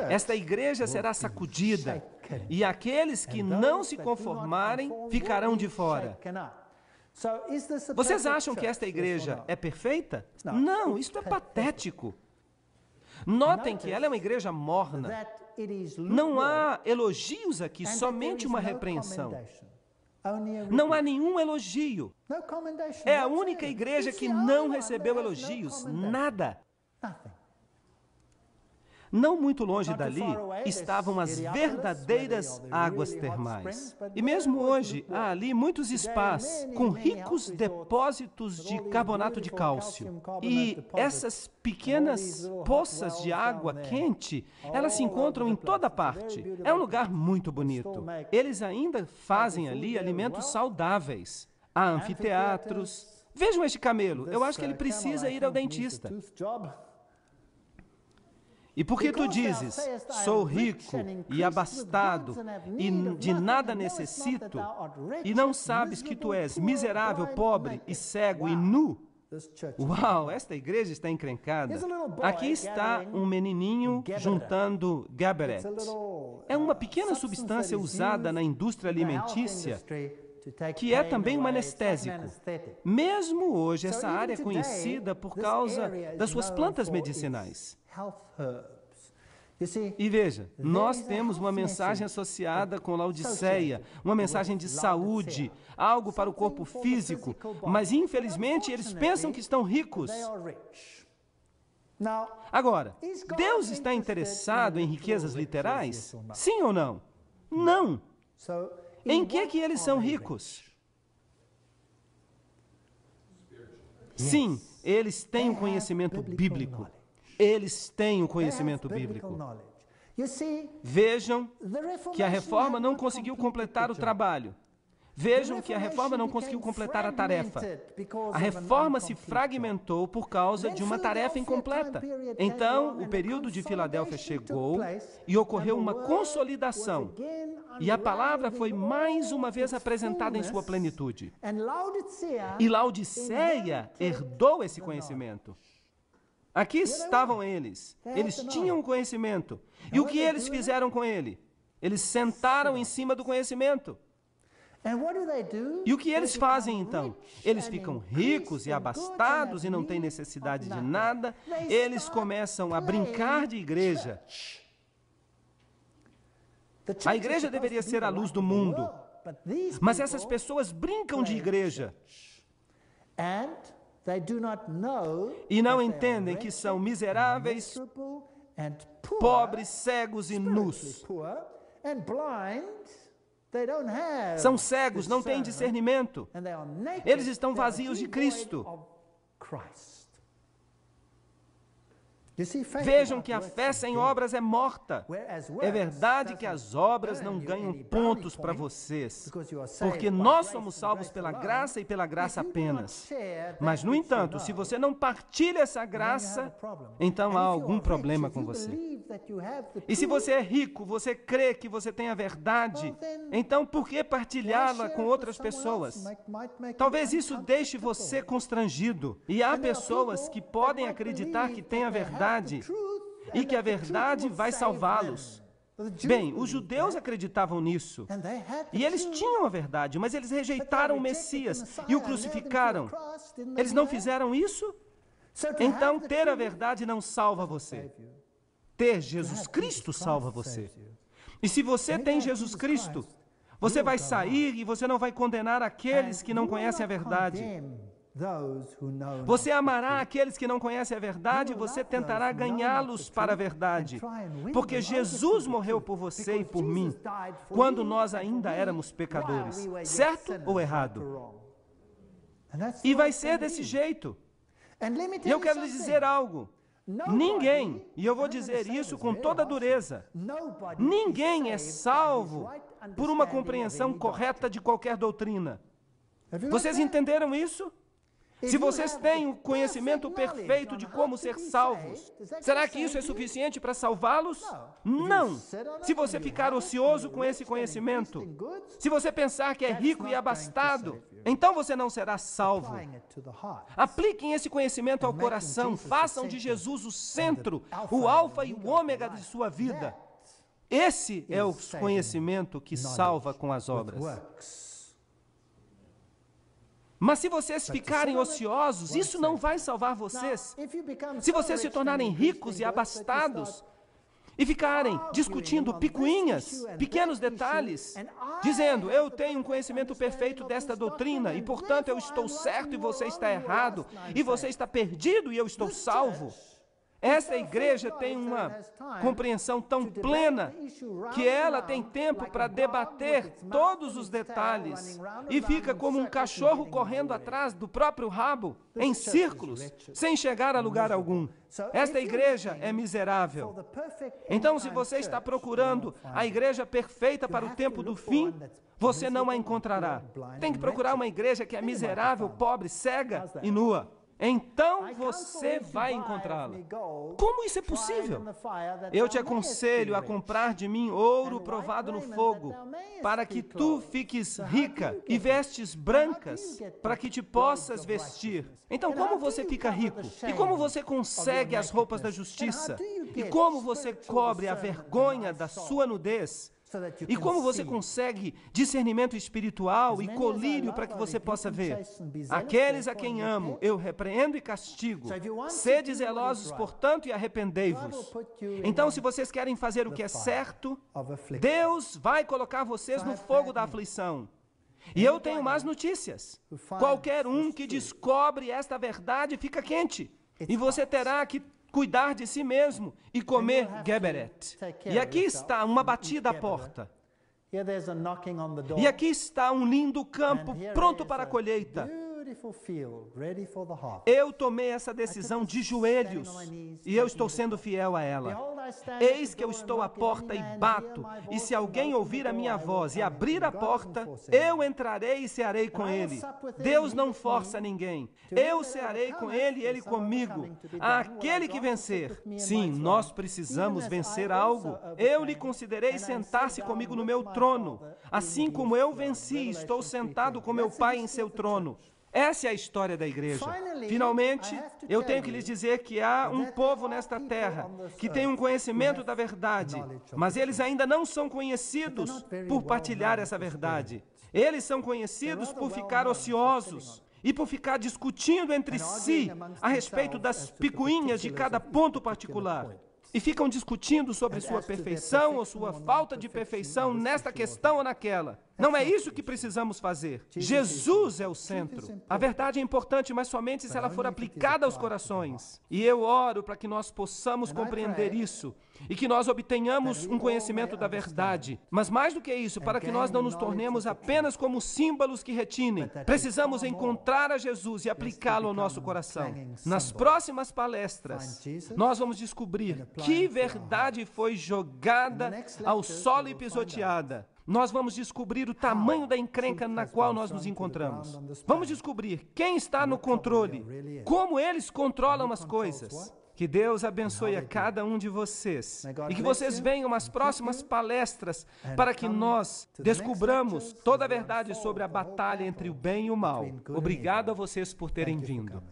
Esta igreja será sacudida, e aqueles que não se conformarem ficarão de fora. Vocês acham que esta igreja é perfeita? Não, isto é patético. Notem que ela é uma igreja morna. Não há elogios aqui, somente uma repreensão. Não há nenhum elogio. É a única igreja que não recebeu elogios, nada. Não muito longe dali estavam as verdadeiras águas termais. E mesmo hoje, há ali muitos spas com ricos depósitos de carbonato de cálcio. E essas pequenas poças de água quente, elas se encontram em toda parte. É um lugar muito bonito. Eles ainda fazem ali alimentos saudáveis. Há anfiteatros. Vejam este camelo. Eu acho que ele precisa ir ao dentista. E porque tu dizes, sou rico e abastado e de nada necessito, e não sabes que tu és miserável, pobre e cego e nu? Uau, esta igreja está encrencada. Aqui está um menininho juntando Gabberet. É uma pequena substância usada na indústria alimentícia, que é também um anestésico. Mesmo hoje, essa área é conhecida por causa das suas plantas medicinais. E veja, nós temos uma mensagem associada com Laodiceia, uma mensagem de saúde, algo para o corpo físico, mas infelizmente eles pensam que estão ricos. Agora, Deus está interessado em riquezas literais? Sim ou não? Não. Em que eles são ricos? Sim, eles têm um conhecimento bíblico. Eles têm o conhecimento bíblico. Vejam que a reforma não conseguiu completar o trabalho. Vejam que a reforma não conseguiu completar a tarefa. A reforma se fragmentou por causa de uma tarefa incompleta. Então, o período de Filadélfia chegou e ocorreu uma consolidação. E a palavra foi mais uma vez apresentada em sua plenitude. E Laodiceia herdou esse conhecimento. Aqui estavam eles. Eles tinham o conhecimento. E o que eles fizeram com ele? Eles sentaram em cima do conhecimento. E o que eles fazem então? Eles ficam ricos e abastados e não têm necessidade de nada. Eles começam a brincar de igreja. A igreja deveria ser a luz do mundo. Mas essas pessoas brincam de igreja. E não entendem que são miseráveis, pobres, cegos e nus. São cegos, não têm discernimento. Eles estão vazios de Cristo. Vejam que a fé sem obras é morta. É verdade que as obras não ganham pontos para vocês, porque nós somos salvos pela graça e pela graça apenas. Mas, no entanto, se você não partilha essa graça, então há algum problema com você. E se você é rico, você crê que você tem a verdade, então por que partilhá-la com outras pessoas? Talvez isso deixe você constrangido. E há pessoas que podem acreditar que têm a verdade e que a verdade vai salvá-los. Bem, os judeus acreditavam nisso. E eles tinham a verdade, mas eles rejeitaram o Messias e o crucificaram. Eles não fizeram isso? Então, ter a verdade não salva você. Ter Jesus Cristo salva você. E se você tem Jesus Cristo, você vai sair e você não vai condenar aqueles que não conhecem a verdade. Você amará aqueles que não conhecem a verdade e você tentará ganhá-los para a verdade. Porque Jesus morreu por você e por mim, quando nós ainda éramos pecadores. Certo ou errado? E vai ser desse jeito. E eu quero lhe dizer algo. Ninguém, e eu vou dizer isso com toda dureza, ninguém é salvo por uma compreensão correta de qualquer doutrina. Vocês entenderam isso? Se vocês têm o conhecimento perfeito de como ser salvos, será que isso é suficiente para salvá-los? Não! Se você ficar ocioso com esse conhecimento, se você pensar que é rico e abastado, então você não será salvo. Apliquem esse conhecimento ao coração, façam de Jesus o centro, o alfa e o ômega de sua vida. Esse é o conhecimento que salva com as obras. Mas se vocês ficarem ociosos, isso não vai salvar vocês. Se vocês se tornarem ricos e abastados e ficarem discutindo picuinhas, pequenos detalhes, dizendo, eu tenho um conhecimento perfeito desta doutrina e, portanto, eu estou certo e você está errado, e você está perdido e eu estou salvo. Esta igreja tem uma compreensão tão plena que ela tem tempo para debater todos os detalhes e fica como um cachorro correndo atrás do próprio rabo, em círculos, sem chegar a lugar algum. Esta igreja é miserável. Então, se você está procurando a igreja perfeita para o tempo do fim, você não a encontrará. Tem que procurar uma igreja que é miserável, pobre, cega e nua. Então você vai encontrá-la. Como isso é possível? Eu te aconselho a comprar de mim ouro provado no fogo, para que tu fiques rica, e vestes brancas, para que te possas vestir. Então, como você fica rico? E como você consegue as roupas da justiça? E como você cobre a vergonha da sua nudez? E como você consegue discernimento espiritual e colírio para que você possa ver? Aqueles a quem amo, eu repreendo e castigo. Sede zelosos, portanto, e arrependei-vos. Então, se vocês querem fazer o que é certo, Deus vai colocar vocês no fogo da aflição. E eu tenho más notícias. Qualquer um que descobre esta verdade fica quente. E você terá que cuidar de si mesmo e comer Geberet. E aqui está uma batida à porta. E aqui está um lindo campo pronto para a colheita. Eu tomei essa decisão de joelhos e eu estou sendo fiel a ela. Eis que eu estou à porta e bato, e se alguém ouvir a minha voz e abrir a porta, eu entrarei e cearei com ele. Deus não força ninguém. Eu cearei com ele e ele comigo. Aquele que vencer. Sim, nós precisamos vencer algo. Eu lhe considerei sentar-se comigo no meu trono. Assim como eu venci, estou sentado com meu Pai em seu trono. Essa é a história da igreja. Finalmente, eu tenho que lhes dizer que há um povo nesta terra que tem um conhecimento da verdade, mas eles ainda não são conhecidos por partilhar essa verdade. Eles são conhecidos por ficar ociosos e por ficar discutindo entre si a respeito das picuinhas de cada ponto particular. E ficam discutindo sobre sua perfeição ou sua falta de perfeição nesta questão ou naquela. Não é isso que precisamos fazer. Jesus é o centro. A verdade é importante, mas somente se ela for aplicada aos corações. E eu oro para que nós possamos compreender isso e que nós obtenhamos um conhecimento da verdade. Mas mais do que isso, para que nós não nos tornemos apenas como símbolos que retinem, precisamos encontrar a Jesus e aplicá-lo ao nosso coração. Nas próximas palestras, nós vamos descobrir que verdade foi jogada ao solo e pisoteada. Nós vamos descobrir o tamanho da encrenca na qual nós nos encontramos. Vamos descobrir quem está no controle, como eles controlam as coisas. Que Deus abençoe a cada um de vocês e que vocês venham às próximas palestras para que nós descubramos toda a verdade sobre a batalha entre o bem e o mal. Obrigado a vocês por terem vindo.